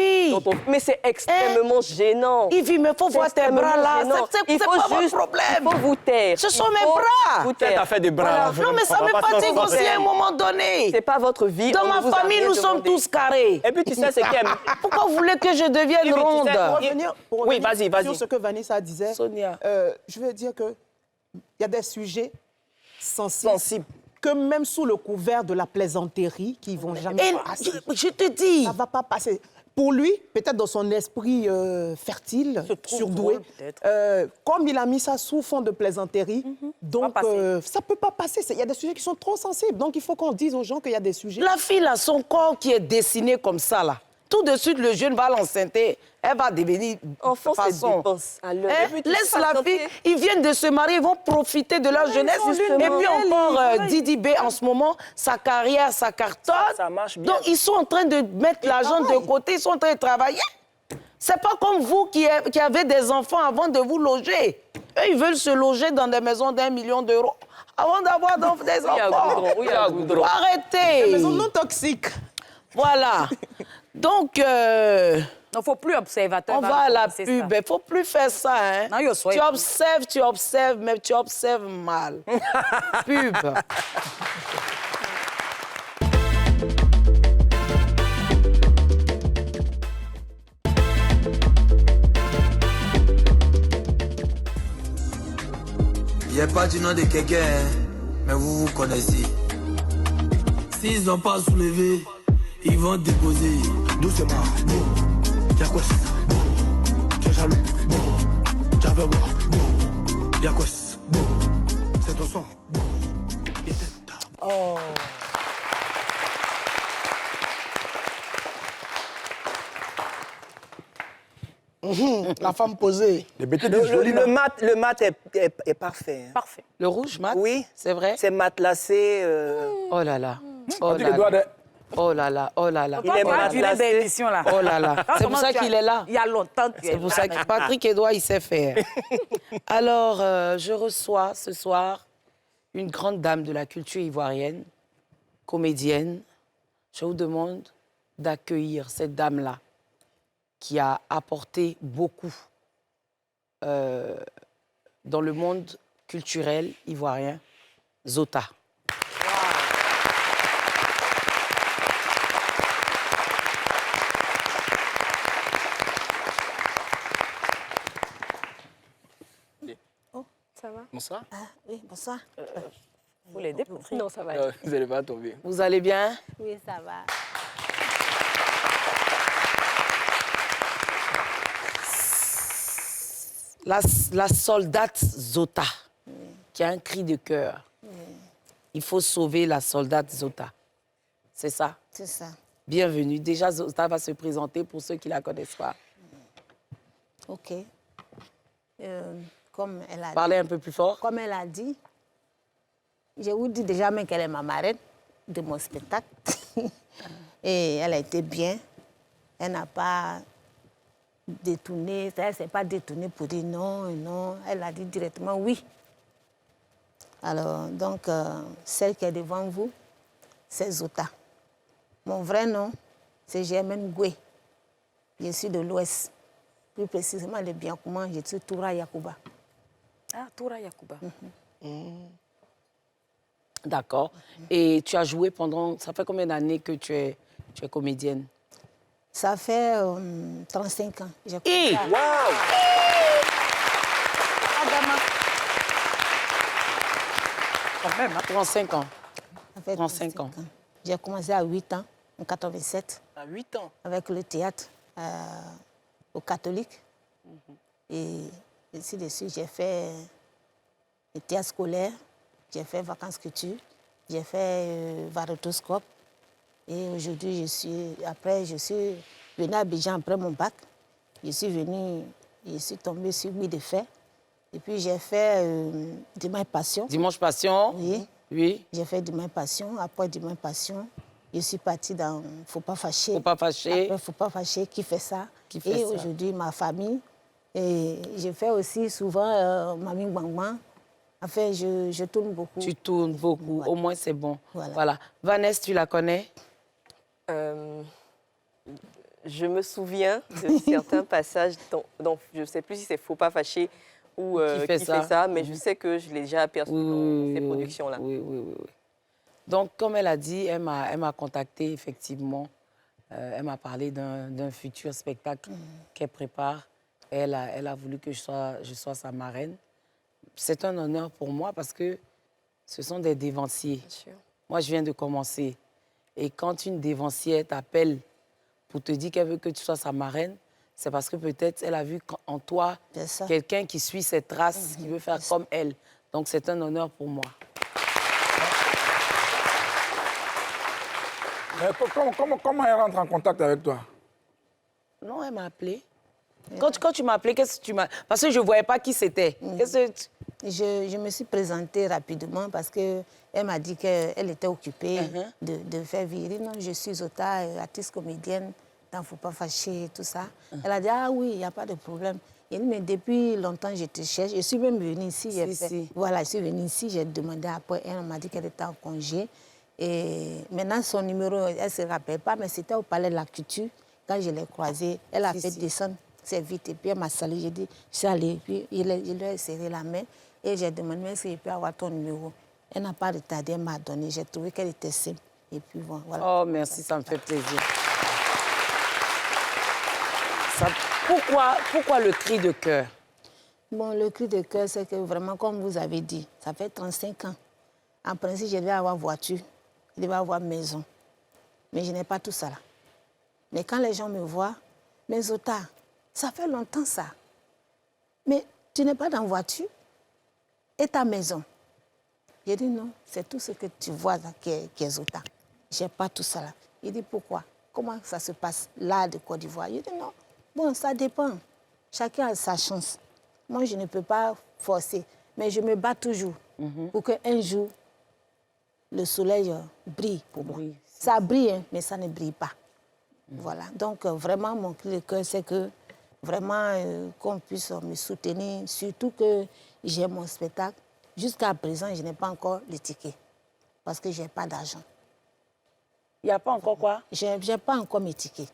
Mais c'est extrêmement gênant. Yves, mais il faut voir tes bras là. C'est pas votre problème. Il faut vous taire. Ce sont mes bras. Cette affaire de bras. Voilà. Non, mais ça me fatigue aussi à un moment donné. C'est pas votre vie. Dans ma famille, nous sommes tous carrés. Et puis, tu sais ce qu'elle... Pourquoi vous voulez que je devienne ronde? Pour revenir vas-y. Sur ce que Vanessa disait, Sonia. Je veux dire qu'il y a des sujets sensibles. Que même sous le couvert de la plaisanterie, qui ne vont jamais passer. Je te dis. Ça ne va pas passer. Pour lui, peut-être dans son esprit fertile, surdoué, comme il a mis ça sous fond de plaisanterie, donc ça ne peut pas passer. Il y a des sujets qui sont trop sensibles. Donc il faut qu'on dise aux gens qu'il y a des sujets... La fille, là, son corps qui est dessiné comme ça, là, Tout de suite, le jeune va l'enceinter. Elle va devenir enfant, c'est dépense. Laisse la fille. Ils viennent de se marier, ils vont profiter de leur jeunesse. Et puis encore, Didi B, en ce moment, sa carrière, ça cartonne. Ça marche bien. Donc, ils sont en train de mettre l'argent de côté, ils sont en train de travailler. C'est pas comme vous qui avez des enfants avant de vous loger. Eux, ils veulent se loger dans des maisons d'1 million d'euros avant d'avoir des enfants. Arrêtez. Des maisons non toxiques. Voilà. Donc, il ne faut plus observateur. On va à la pub. Il ne faut plus faire ça. Hein. Non, tu observes, mais tu observes mal. Pub. Il n'y a pas du nom de quelqu'un, mais vous vous connaissez. S'ils n'ont pas soulevé, ils vont déposer. Doucement, bon, y'a quoi ça? Bon, tu es jaloux, bon, tu veux voir, bon, y'a quoi ça? Bon, c'est ton son, bon, oh. La femme posée. Le mat est parfait. Hein. Parfait. Le rouge mat? Oui. C'est vrai? C'est matelassé. Oh là là. Oh là là. Oh là là, oh là là. Il est matelassé. Oh là là. C'est pour ça qu'il est là. Il y a longtemps que c'est pour ça que Patrick Edouard, il sait faire. Alors, je reçois ce soir une grande dame de la culture ivoirienne, comédienne. Je vous demande d'accueillir cette dame-là qui a apporté beaucoup dans le monde culturel ivoirien, Zota. Oh, ça va? Bonsoir. Ah, oui, bonsoir. Vous l'aidez? Non, ça va. Vous n'allez pas tomber. Vous allez bien? Oui, ça va. La soldate Zota, qui a un cri de cœur. Il faut sauver la soldate Zota. C'est ça? C'est ça. Bienvenue. Déjà, Zota va se présenter pour ceux qui ne la connaissent pas. OK. Comme elle a Parlez un peu plus fort. Comme elle a dit, je vous dis déjà même qu'elle est ma marraine de mon spectacle. Et elle a été bien. Elle n'a pas détourné, elle ne s'est pas détournée pour dire non, non. Elle a dit directement oui. Alors, donc, celle qui est devant vous, c'est Zota. Mon vrai nom, c'est Germaine Goué. Je suis de l'Ouest. Plus précisément, le Biancouma, je suis Toura Yakuba. Ah, Toura Yakuba. D'accord. Et tu as joué pendant... Ça fait combien d'années que tu es comédienne? Ça fait 35 ans. Hey! Wow! Quand même, hein? 35 ans. Ça fait 35 ans. J'ai commencé à 8 ans, en 87. À 8 ans? Avec le théâtre au catholique. Et ainsi de suite, j'ai fait le théâtre scolaire, j'ai fait vacances culture, j'ai fait varotoscope. Et aujourd'hui, je suis venue à Abidjan après mon bac. Je suis tombée sur Nuit de Fer. Et puis j'ai fait Dimanche Passion. Dimanche Passion? Oui. Oui. J'ai fait Dimanche Passion. Après Dimanche Passion, je suis partie dans Faut pas fâcher. Faut pas fâcher. Après Faut pas fâcher, qui fait ça. Et aujourd'hui, ma famille. Et j'ai fait aussi souvent Mamie Gbangban. Enfin, je tourne beaucoup. Tu tournes beaucoup. Voilà. Au moins, c'est bon. Voilà. Vanessa, tu la connais? Je me souviens de certains passages dans je ne sais plus si c'est Faut pas fâcher ou qui fait ça, mais je sais que je l'ai déjà aperçu dans ces productions-là. Oui. Donc, comme elle a dit, elle m'a contacté effectivement. Elle m'a parlé d'un futur spectacle qu'elle prépare. Elle a voulu que je sois sa marraine. C'est un honneur pour moi parce que ce sont des dévanciers. Moi, je viens de commencer. Et quand une dévancière t'appelle pour te dire qu'elle veut que tu sois sa marraine, c'est parce que peut-être elle a vu en toi quelqu'un qui suit ses traces, qui veut faire comme elle. Donc, c'est un honneur pour moi. Comment elle rentre en contact avec toi? Non, elle m'a appelé. Quand tu m'as appelé, qu'est-ce que tu m'as... Parce que je ne voyais pas qui c'était. Je me suis présentée rapidement parce qu'elle m'a dit qu'elle était occupée de faire virer. Non, je suis Zota, artiste comédienne, il ne faut pas fâcher, tout ça. Elle a dit, ah oui, il n'y a pas de problème. Et mais depuis longtemps, je te cherche. Je suis même venue ici. Voilà, je suis venue ici, j'ai demandé après. Elle m'a dit qu'elle était en congé. Et maintenant, son numéro, elle ne se rappelle pas, mais c'était au Palais de la Culture. Quand je l'ai croisée, elle a fait descendre. C'est vite. Et puis elle m'a salué. J'ai dit, je suis allée. Puis je lui ai serré la main. Et j'ai demandé, est-ce que je peux avoir ton numéro? Elle n'a pas retardé, elle m'a donné. J'ai trouvé qu'elle était simple. Et puis bon, voilà. Oh, merci, ça me fait plaisir. Pourquoi le cri de cœur? Bon, le cri de cœur, c'est que vraiment, comme vous avez dit, ça fait 35 ans. En principe, je devais avoir voiture, je devais avoir maison. Mais je n'ai pas tout ça là. Mais quand les gens me voient, mais Zota, ça fait longtemps ça. Mais tu n'es pas dans voiture et ta maison. J'ai dit non, c'est tout ce que tu vois là qui est Zota. Je n'ai pas tout ça là. Il dit pourquoi? Comment ça se passe là de Côte d'Ivoire? Il dit non, bon, ça dépend. Chacun a sa chance. Moi, je ne peux pas forcer, mais je me bats toujours pour qu'un jour, le soleil brille pour moi. Ça brille, hein, mais ça ne brille pas. Voilà. Donc, vraiment, mon cri de cœur, c'est que vraiment qu'on puisse me soutenir, surtout que j'ai mon spectacle. Jusqu'à présent, je n'ai pas encore le ticket parce que je n'ai pas d'argent. Il n'y a pas encore quoi? Je n'ai pas encore mes tickets.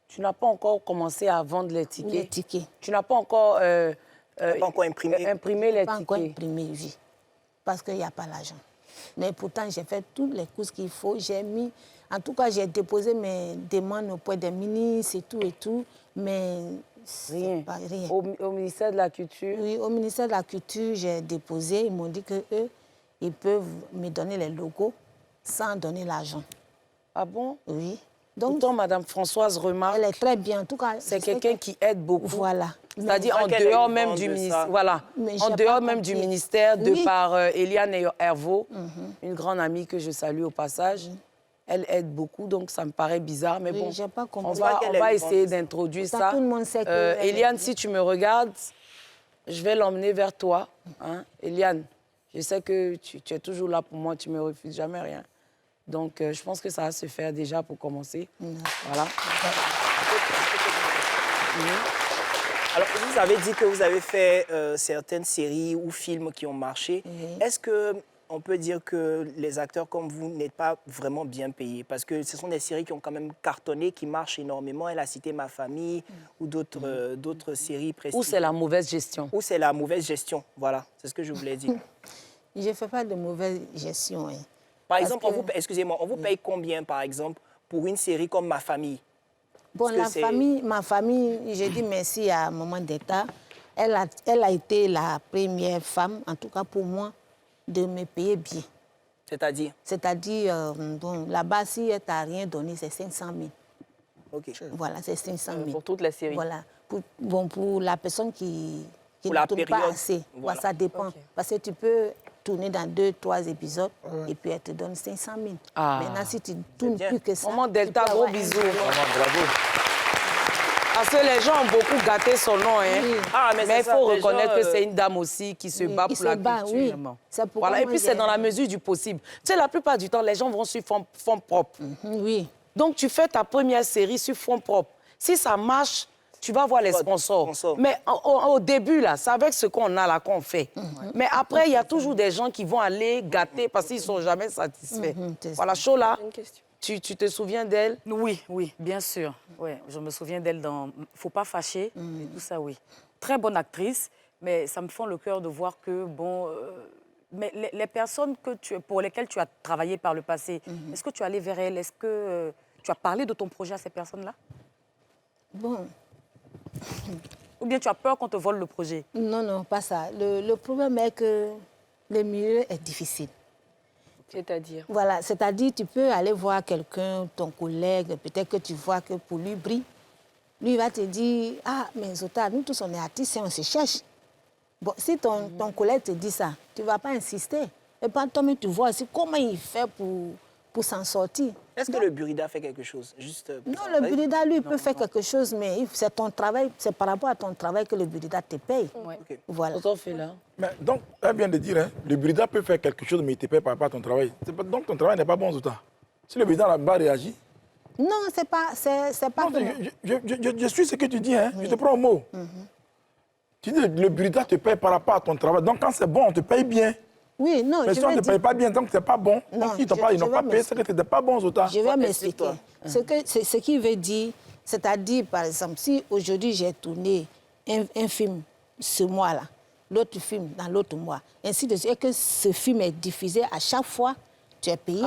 Tu n'as pas encore commencé à vendre les tickets? Les tickets. Tu n'as pas encore, imprimé les tickets? Pas encore imprimé, oui. Parce qu'il n'y a pas l'argent. Mais pourtant, j'ai fait toutes les courses qu'il faut. J'ai mis... En tout cas, j'ai déposé mes demandes auprès des ministres et tout, mais rien. Pas rien. Au ministère de la Culture? Oui, au ministère de la Culture, j'ai déposé. Ils m'ont dit qu'eux, ils peuvent me donner les logos sans donner l'argent. Ah bon? Oui. Donc, pourtant, Madame Françoise remarque... Elle est très bien. En tout cas, c'est quelqu'un qui aide beaucoup. Voilà. C'est-à-dire en dehors même du ministère. Voilà. En dehors même du ministère, de par Eliane Hervaux, une grande amie que je salue au passage. Elle aide beaucoup, donc ça me paraît bizarre. Mais bon, on va essayer d'introduire ça. Tout le monde sait que Eliane, si tu me regardes, je vais l'emmener vers toi. Hein? Eliane, je sais que tu es toujours là pour moi, tu ne me refuses jamais rien. Donc, je pense que ça va se faire déjà pour commencer. Voilà. Alors, vous avez dit que vous avez fait certaines séries ou films qui ont marché. Est-ce qu'on peut dire que les acteurs comme vous n'êtes pas vraiment bien payés? Parce que ce sont des séries qui ont quand même cartonné, qui marchent énormément. Elle a cité Ma Famille ou d'autres séries précises. Ou c'est la mauvaise gestion. Ou c'est la mauvaise gestion, voilà. C'est ce que je voulais dire. Je ne fais pas de mauvaise gestion. Hein. Par exemple, excusez-moi, on vous paye combien, par exemple, pour une série comme Ma Famille? Bon, Ma Famille, j'ai dit merci à Maman d'État. Elle a été la première femme, en tout cas pour moi, de me payer bien. C'est-à-dire? C'est-à-dire, bon, là-bas, si elle t'a rien donné, c'est 500 000. OK. Voilà, c'est 500 000. Pour toute la série? Voilà. Pour la personne qui pour ne la tourne période. Pas assez. Voilà. Ça dépend. Okay. Parce que tu peux tourner dans 2-3 épisodes et puis elle te donne 500 000. Ah. Maintenant, si tu tournes plus que ça... Maman Delta, gros bisous. Bravo. Parce que les gens ont beaucoup gâté son nom. Hein. Oui. Ah, mais il faut reconnaître que c'est une dame aussi qui se bat pour la culture. Oui. Voilà. Et puis c'est dans la mesure du possible. Tu sais, la plupart du temps, les gens vont sur fond propre. Oui. Donc tu fais ta première série sur fond propre. Si ça marche, tu vas voir les sponsors. Mais au début, là, c'est avec ce qu'on a là qu'on fait. Mais après, il y a toujours des gens qui vont aller gâter parce qu'ils ne sont jamais satisfaits. Voilà, Chola, tu te souviens d'elle? Oui, bien sûr. Ouais, je me souviens d'elle dans Faut pas fâcher, et tout ça, oui. Très bonne actrice, mais ça me fend le cœur de voir que, bon... mais les personnes pour lesquelles tu as travaillé par le passé, est-ce que tu es allé vers elles? Est-ce que tu as parlé de ton projet à ces personnes-là? Bon... Ou bien tu as peur qu'on te vole le projet? Non, pas ça. Le problème est que le milieu est difficile. C'est-à-dire? Voilà, c'est-à-dire tu peux aller voir quelqu'un, ton collègue, peut-être que tu vois que pour lui brille. Lui, il va te dire, ah, mais Zota, nous tous on est artistes et on se cherche. Bon, si ton collègue te dit ça, tu ne vas pas insister. Et pas toi, mais tu vois aussi comment il fait pour s'en sortir. Est-ce que le Burida fait quelque chose? Juste non, le Burida, lui, peut faire quelque chose, mais c'est ton travail, c'est par rapport à ton travail que le Burida te paye. Okay. Voilà. Fait là. Mais donc, elle vient de dire, hein, le Burida peut faire quelque chose, mais il te paye par rapport à ton travail. Donc, ton travail n'est pas bon, Zouta. Si le Burida là-bas réagit... Non, c'est pas... Non, je suis ce que tu dis, hein. Oui. Je te prends au mot. Tu dis, le Burida te paye par rapport à ton travail. Donc, quand c'est bon, on te paye bien. Oui, non, mais si on ne te paye pas bien, donc c'est pas bon. Non, donc, ils n'ont pas payé, c'est que tu n'es pas bon, Zouta. Je vais m'expliquer. Ce qu'il veut dire, c'est-à-dire, par exemple, si aujourd'hui j'ai tourné un film ce mois-là, l'autre film dans l'autre mois, ainsi de suite, et que ce film est diffusé à chaque fois, tu es payé.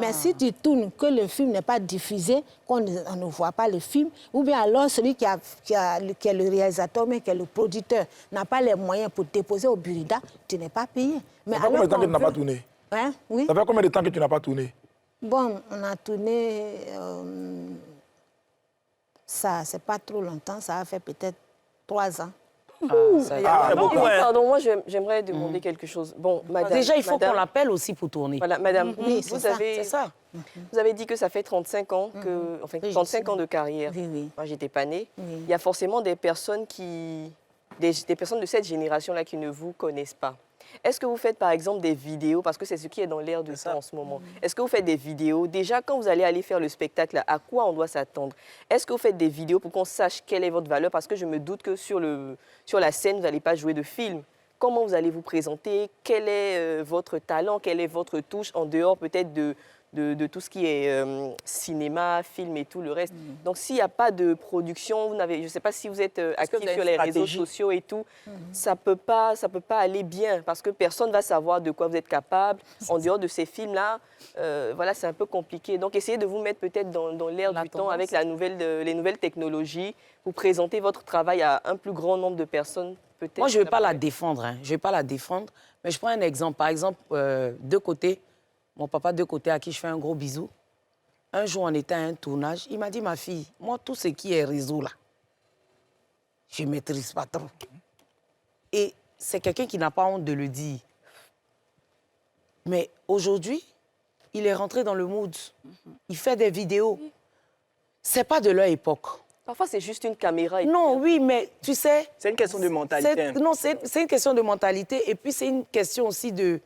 Mais si tu tournes que le film n'est pas diffusé, qu'on ne voit pas le film, ou bien alors celui qui est le réalisateur, mais qui est le producteur, n'a pas les moyens pour déposer au Burida, tu n'es pas payé. Mais ça fait combien de temps que tu n'as pas tourné? Hein? Oui. Ça fait combien de temps que tu n'as pas tourné? Bon, on a tourné... ça, c'est pas trop longtemps, ça a fait peut-être 3 ans. Pardon, moi j'aimerais demander quelque chose. Bon, madame, déjà, il faut qu'on l'appelle aussi pour tourner. Voilà, madame, Oui, vous avez dit que ça fait 35 ans, 35 ans de carrière. Oui. Moi, j'étais pas née. Il y a forcément des personnes des personnes de cette génération-là qui ne vous connaissent pas. Est-ce que vous faites, par exemple, des vidéos, parce que c'est ce qui est dans l'air du temps en ce moment. Est-ce que vous faites des vidéos? Déjà, quand vous allez faire le spectacle, à quoi on doit s'attendre? Est-ce que vous faites des vidéos pour qu'on sache quelle est votre valeur? Parce que je me doute que sur la scène, vous n'allez pas jouer de film. Comment vous allez vous présenter? Quel est votre talent? Quelle est votre touche en dehors peut-être de tout ce qui est cinéma, film et tout le reste. Donc, s'il n'y a pas de production, je ne sais pas si vous êtes actif sur les réseaux sociaux et tout, ça ne peut pas aller bien parce que personne ne va savoir de quoi vous êtes capable. En dehors de ces films-là, voilà, c'est un peu compliqué. Donc, essayez de vous mettre peut-être dans l'air du temps avec les nouvelles technologies pour présenter votre travail à un plus grand nombre de personnes. Moi, je ne vais pas la défendre. Je ne vais pas la défendre. Mais je prends un exemple. Par exemple, de côté, mon papa de côté à qui je fais un gros bisou. Un jour, on était à un tournage. Il m'a dit, ma fille, moi, tout ce qui est réseau, là, je ne maîtrise pas trop. Et c'est quelqu'un qui n'a pas honte de le dire. Mais aujourd'hui, il est rentré dans le mood. Il fait des vidéos. Ce n'est pas de leur époque. Parfois, c'est juste une caméra. Non, oui, mais tu sais... C'est une question de mentalité. Non, c'est une question de mentalité. Et puis, c'est une question aussi de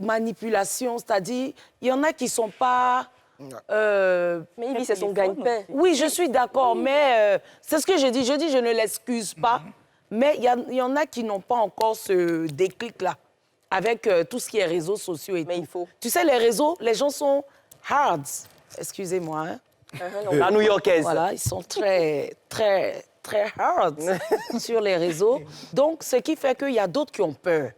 manipulation. C'est-à-dire, il y en a qui ne sont pas... mais il dit c'est son gagne-pain. Oui, je suis d'accord, mais c'est ce que je dis. Je dis, je ne l'excuse pas. Mais il y en a qui n'ont pas encore ce déclic-là avec tout ce qui est réseaux sociaux et tout. Mais il faut. Tu sais, les réseaux, les gens sont hard. Excusez-moi, hein. La new-yorkaise. Voilà, ils sont très, très, très hard sur les réseaux. Donc, ce qui fait qu'il y a d'autres qui ont peur.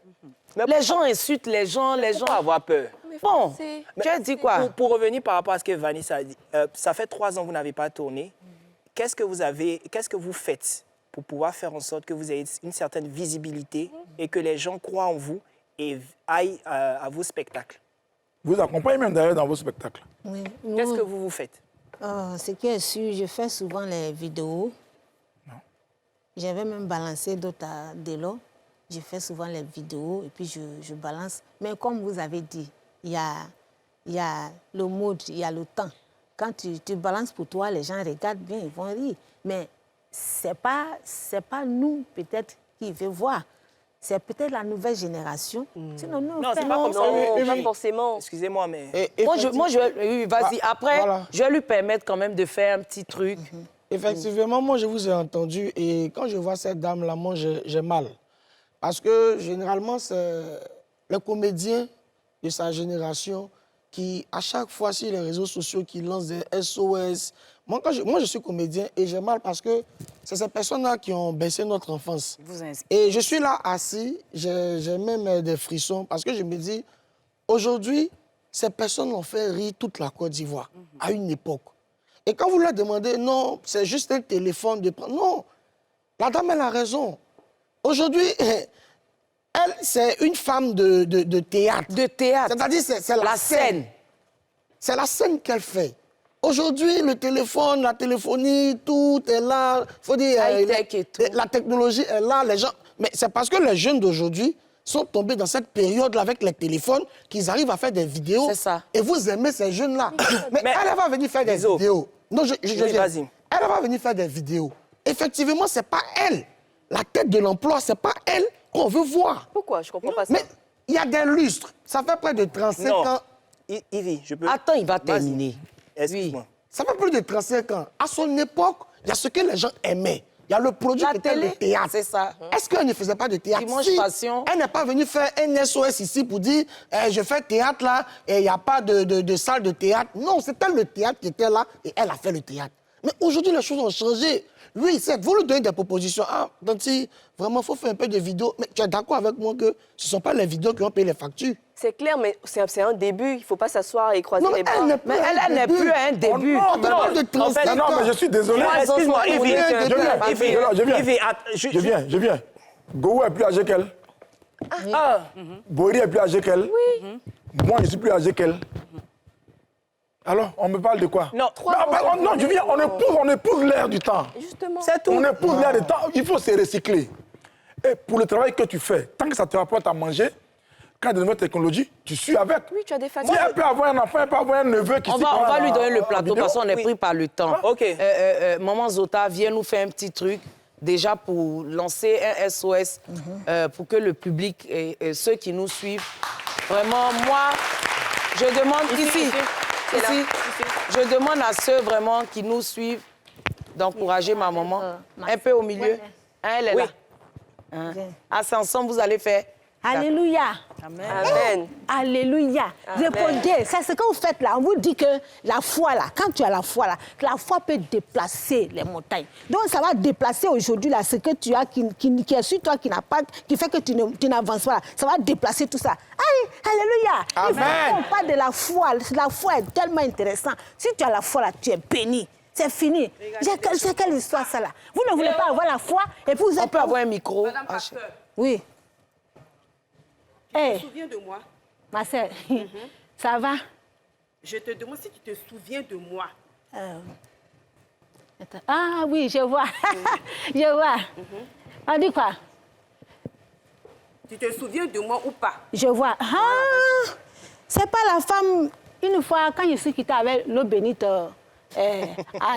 Mais les gens insultent les gens. Pourquoi avoir peur? Bon, tu as dit quoi? Pour revenir par rapport à ce que Vanessa a dit, ça fait 3 ans que vous n'avez pas tourné. Qu'est-ce que vous faites pour pouvoir faire en sorte que vous ayez une certaine visibilité et que les gens croient en vous et aillent à vos spectacles? Vous accompagnez même d'ailleurs dans vos spectacles. Oui. Qu'est-ce que vous faites? Ce qui est sûr, je fais souvent les vidéos. J'avais même balancé d'autres à Delo. Je fais souvent les vidéos et puis je balance. Mais comme vous avez dit, il y a le mode, il y a le temps. Quand tu balances pour toi, les gens regardent bien, ils vont rire. Mais ce n'est pas nous, peut-être, qui veulent voir. C'est peut-être la nouvelle génération. Sinon, nous, non, c'est pas comme ça. Pas forcément. Excusez-moi, mais... Moi, vas-y, après, voilà. Je vais lui permettre quand même de faire un petit truc. Effectivement, moi, je vous ai entendu et quand je vois cette dame-là, moi, j'ai mal. Parce que, généralement, c'est le comédien de sa génération qui, à chaque fois, sur les réseaux sociaux, qui lance des SOS. Moi, je suis comédien et j'ai mal parce que c'est ces personnes-là qui ont baissé notre enfance. Et je suis là assis, j'ai même des frissons parce que je me dis, aujourd'hui, ces personnes ont fait rire toute la Côte d'Ivoire à une époque. Et quand vous leur demandez, non, c'est juste un téléphone de prendre. Non, la dame, elle a raison. Aujourd'hui, elle, c'est une femme de théâtre. De théâtre. C'est-à-dire, c'est la scène. C'est la scène qu'elle fait. Aujourd'hui, le téléphone, la téléphonie, tout est là. Faut dire, high-tech et tout. La technologie est là, les gens... Mais c'est parce que les jeunes d'aujourd'hui sont tombés dans cette période-là avec les téléphones, qu'ils arrivent à faire des vidéos. C'est ça. Et vous aimez ces jeunes-là. Mais elle va venir faire des vidéos. Non, vas-y. Elle va venir faire des vidéos. Effectivement, c'est pas elle. La tête de l'emploi, c'est pas elle qu'on veut voir. Pourquoi? Je comprends pas ça. Mais il y a des lustres. Ça fait près de 35 ans. Ivy, je peux... Attends, il va terminer. Excuse-moi. Ça fait plus de 35 ans. À son époque, il y a ce que les gens aimaient. Il y a le produit qui était le théâtre. C'est ça. Est-ce qu'elle ne faisait pas de théâtre? Dimanche Passion. Elle n'est pas venue faire un SOS ici pour dire je fais théâtre là et il n'y a pas de salle de théâtre. Non, c'était le théâtre qui était là et elle a fait le théâtre. Mais aujourd'hui, les choses ont changé. Lui, vous lui donnez des propositions. Ah, Danti, vraiment, il faut faire un peu de vidéos. Mais tu es d'accord avec moi que ce ne sont pas les vidéos qui ont payé les factures? C'est clair, mais c'est un début. Il ne faut pas s'asseoir et croiser les bras. Elle n'est plus à un début. Non, mais je suis désolé. Excuse-moi, Ivy. Je viens. Gou est plus âgé qu'elle. Boiri est plus âgé qu'elle. Oui. Moi, je suis plus âgé qu'elle. Alors, on me parle de quoi? Non, non, je viens, on épouse l'air du temps. Justement. C'est tout. On épouse l'air du temps, il faut se recycler. Et pour le travail que tu fais, tant que ça te rapporte à manger, quand il y a de nouvelles technologies, tu suis avec. Oui, tu as des factures. Si elle peut avoir un enfant, elle peut avoir un neveu qui On va lui donner le plateau parce qu'on est pris par le temps. OK. Maman Zota, viens nous faire un petit truc. Déjà pour lancer un SOS, pour que le public et ceux qui nous suivent, vraiment, moi, je demande ici. Je demande à ceux vraiment qui nous suivent d'encourager ma maman. Un peu au milieu. Elle est là. Ah, c'est ensemble, vous allez faire. Alléluia. Amen. Alléluia. Répondez. C'est ce que vous faites là. On vous dit que la foi là, quand tu as la foi là, que la foi peut déplacer les montagnes. Donc ça va déplacer aujourd'hui là ce que tu as qui est sur toi, qui n'a pas, qui fait que tu n'avances pas. Ça va déplacer tout ça. Allez, alléluia. Amen. On parle de la foi. La foi est tellement intéressante. Si tu as la foi là, tu es béni. C'est fini. C'est quelle histoire ça là? Vous ne voulez pas avoir la foi et puis vous êtes... On peut avoir un micro. Madame Pasteur. Oui. Tu te souviens de moi? Ma sœur, ça va? Je te demande si tu te souviens de moi. Ah oui, je vois. Je vois. On dit quoi? Tu te souviens de moi ou pas? Je vois. Ah, c'est pas la femme, une fois, quand je suis quittée avec l'eau bénite en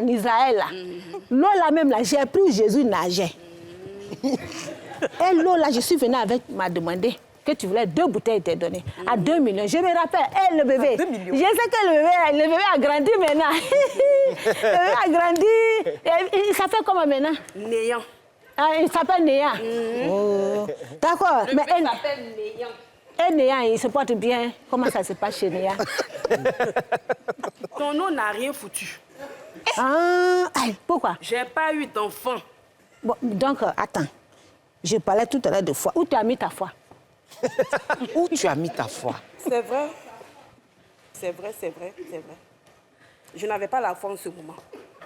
Israël, là. L'eau là même, là, j'ai pris Jésus nager. Et l'eau là, je suis venue avec, m'a demandé que tu voulais 2 bouteilles te donner à 2 millions. Je me rappelle, le bébé. 2 millions. Je sais que le bébé a grandi maintenant. Le bébé a grandi. Il s'appelle comment maintenant? Néant. Ah, il s'appelle Néant. Oh. D'accord. Le bébé s'appelle Néant. Et Néant, il se porte bien. Comment ça se passe chez Néant? Ton nom n'a rien foutu. Ah, pourquoi? J'ai pas eu d'enfant. Bon, donc, attends. Je parlais tout à l'heure de foi. Où tu as mis ta foi? Où tu as mis ta foi? C'est vrai. C'est vrai. Je n'avais pas la foi en ce moment.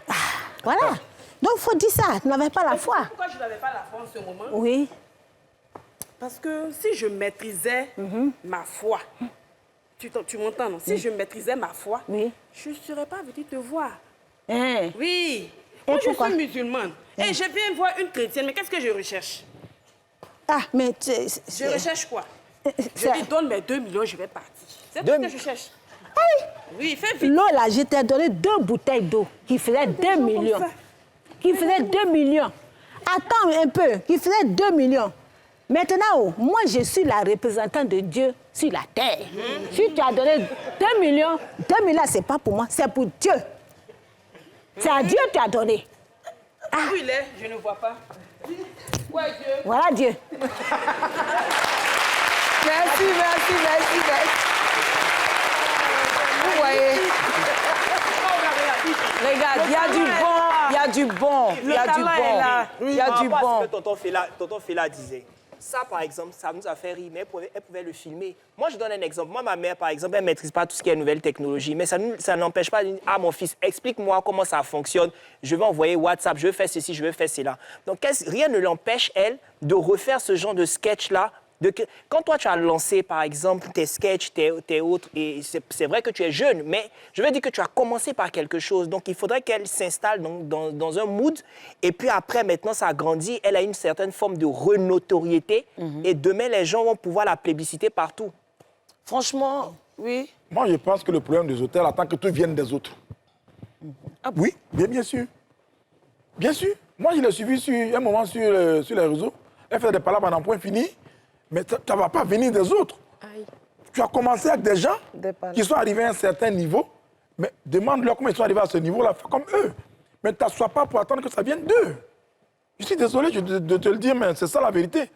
Ah, voilà. Donc, il faut dire ça. Tu n'avais pas la foi. Pourquoi je n'avais pas la foi en ce moment? Oui. Parce que si je maîtrisais ma foi, tu m'entends, non? Si je maîtrisais ma foi, je ne serais pas venue te voir. Hein? Oui. Moi, je suis musulmane. Et je viens voir une chrétienne, mais qu'est-ce que je recherche? Ah, mais... Je recherche quoi? Je lui donne mes 2 millions, je vais partir. C'est tout ce que je cherche. Oui, fais vite. L'eau, là, je t'ai donné 2 bouteilles d'eau qui faisaient 2 millions. Qui faisaient 2 millions. Attends un peu, qui faisaient 2 millions. Maintenant, moi, je suis la représentante de Dieu sur la terre. Si tu as donné 2 millions, 2 millions, c'est pas pour moi, c'est pour Dieu. C'est à Dieu que tu as donné. Où il est? Je ne vois pas. Où est Dieu? Voilà Dieu. Merci. Vous voyez? Regarde, il y a du bon. Il y a du bon. Ce que tonton Fela disait. Ça, par exemple, ça nous a fait rire, mais elle pouvait le filmer. Moi, je donne un exemple. Moi, ma mère, par exemple, elle ne maîtrise pas tout ce qui est nouvelle technologie, mais ça n'empêche pas de dire, ah, mon fils, explique-moi comment ça fonctionne. Je vais envoyer WhatsApp, je veux faire ceci, je veux faire cela. Donc, rien ne l'empêche, elle, de refaire ce genre de sketch-là Quand toi, tu as lancé, par exemple, tes sketchs, tes autres, et c'est vrai que tu es jeune, mais je veux dire que tu as commencé par quelque chose. Donc, il faudrait qu'elle s'installe dans un mood. Et puis après, maintenant, ça a grandi. Elle a une certaine forme de renotoriété. Et demain, les gens vont pouvoir la plébisciter partout. Franchement, oui. Moi, je pense que le problème des hôtels attend que tout vienne des autres. Ah oui, bien sûr. Bien sûr. Moi, je l'ai suivi un moment sur les réseaux. Elle fait des palabres en point fini, mais ça ne va pas venir des autres. Aïe. Tu as commencé avec des gens qui sont arrivés à un certain niveau, mais demande-leur comment ils sont arrivés à ce niveau-là, fais comme eux. Mais ne t'assois pas pour attendre que ça vienne d'eux. Je suis désolé de te le dire, mais c'est ça la vérité.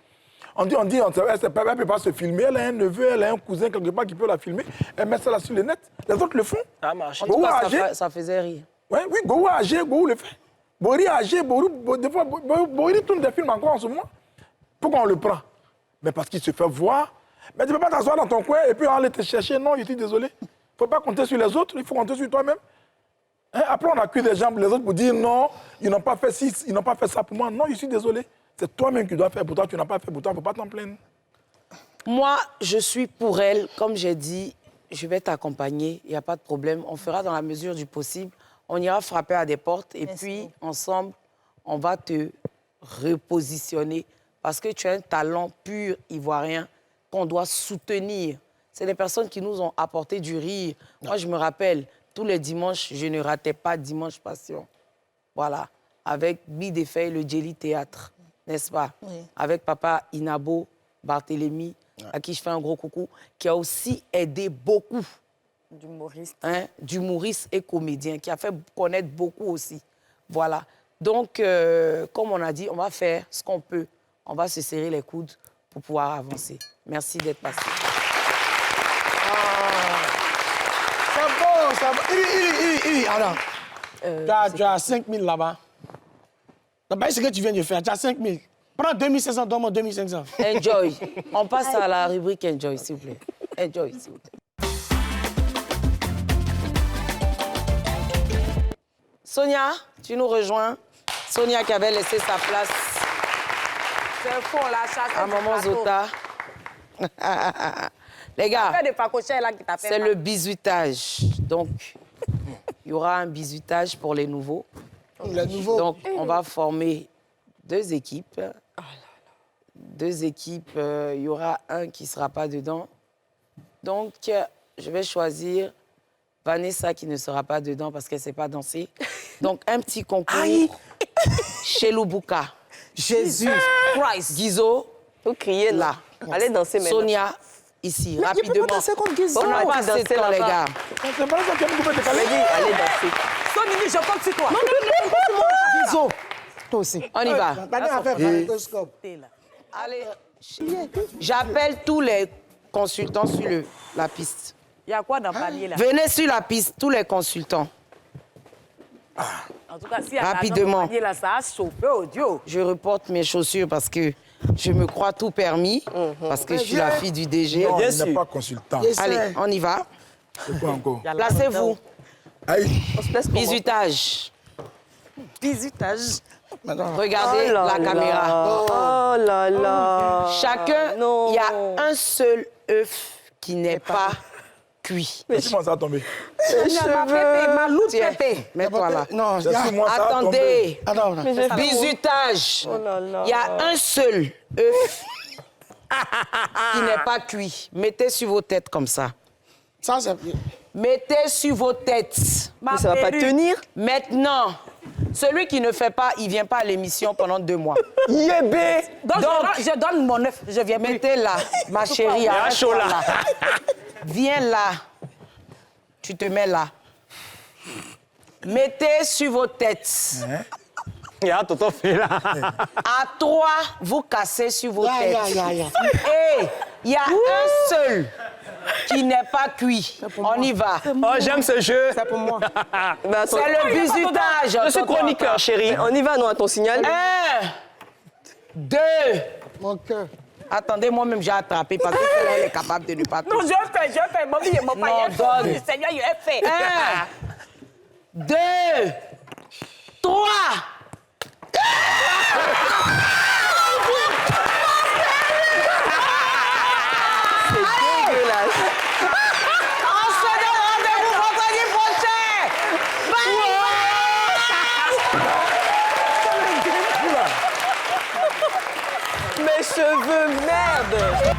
Elle ne peut pas se filmer, elle a un neveu, elle a un cousin quelque part qui peut la filmer, elle met ça là sur le net, les autres le font. Ça marche. En tout cas, ça faisait rire. Ouais, oui, Gourou a agi, Gourou le fait. Bori a agi, des fois, Bori tourne des films encore en ce moment. Pourquoi on le prend? Mais parce qu'il se fait voir. Mais tu ne peux pas t'asseoir dans ton coin et puis aller te chercher. Non, je suis désolé. Il ne faut pas compter sur les autres, il faut compter sur toi-même. Hein? Après, on accuse les gens, les autres pour dire non, ils n'ont pas fait ci, ils n'ont pas fait ça pour moi. Non, je suis désolé. C'est toi-même qui dois faire pour toi, tu n'as pas fait pour toi, il ne faut pas t'en plaindre. Moi, je suis pour elle. Comme j'ai dit, je vais t'accompagner, il n'y a pas de problème. On fera dans la mesure du possible. On ira frapper à des portes et puis, ensemble, on va te repositionner parce que tu as un talent pur ivoirien qu'on doit soutenir. C'est des personnes qui nous ont apporté du rire. Moi, je me rappelle, tous les dimanches, je ne ratais pas Dimanche Passion. Voilà, avec Bidefeuille, le Jelly Théâtre, n'est-ce pas? Oui. Avec papa Inabo, Barthélémy, à qui je fais un gros coucou, qui a aussi aidé beaucoup. D'humoriste. Hein, d'humoriste et comédien, qui a fait connaître beaucoup aussi. Voilà. Donc, comme on a dit, on va faire ce qu'on peut. On va se serrer les coudes pour pouvoir avancer. Merci d'être passé. C'est bon, c'est bon. Alors, tu as 5 000 là-bas. D'abord, ce que tu viens de faire, tu as 5 000. Prends 2500, donne-moi 2500. Enjoy. On passe à la rubrique Enjoy, s'il vous plaît. Enjoy, s'il vous plaît. Sonia, tu nous rejoins. Sonia qui avait laissé sa place. C'est faux, la chasse. À Maman Zota. Les gars, c'est le bisutage. Donc, il y aura un bisutage pour les nouveaux. Les nouveaux. Donc, on va former 2 équipes. Deux équipes, il y aura un qui ne sera pas dedans. Donc, je vais choisir Vanessa qui ne sera pas dedans parce qu'elle ne sait pas danser. Donc, un petit concours chez Lubuka. Jésus Christ. Guizo, vous criez là. Allez danser maintenant. Sonia, ici, mais rapidement. Je peux pas danser contre Guizo. On n'a pas assez de temps, les gars. C'est pas ça qu'elle me décaler. Allez danser. Sonini, je compte sur toi. Non, Guizo. Toi aussi. On y va. Allez, j'appelle tous les consultants sur la piste. Il y a quoi dans le panier, là? Venez sur la piste, tous les consultants. En tout cas, s'il y a rapidement. dans le panier, là, ça a chauffé, oh Dieu. Je reporte mes chaussures parce que je me crois tout permis, parce que je suis la fille du DG. Non, il n'est pas consultant. Allez, on y va. C'est quoi encore? Placez-vous. Bisutage. Bisutage. Regardez la caméra. Oh là là. Chacun, il y a un seul œuf qui n'est pas cuit. Mais comment ça a tombé? Ma loupe pépé. Mets-toi là. Non, attendez. Attends. Bisutage. Il y a un seul œuf qui n'est pas cuit. Mettez sur vos têtes comme ça. Ça, c'est... Mettez sur vos têtes. Mais ça va pas tenir. Maintenant, celui qui ne fait pas, il ne vient pas à l'émission pendant 2 mois. Yébé. Donc, je donne mon œuf. Je viens. Mettez là, ma chérie. Chaud là. Viens là. Tu te mets là. Mettez sur vos têtes. Il y a Toto fait là. À 3, vous cassez sur vos têtes. Et il y a un seul qui n'est pas cuit. On y va. Oh, j'aime ce jeu. C'est pour moi. C'est le bisutage. Je suis chroniqueur, chérie. On y va, non, à ton signal. 1, 2. Mon cœur. Attendez, moi-même, j'ai attrapé parce que elle est capable de ne pas Non, je fais. Mon billet, mon père, donne. Seigneur, il a fait. 1, 2, 3. Regarde.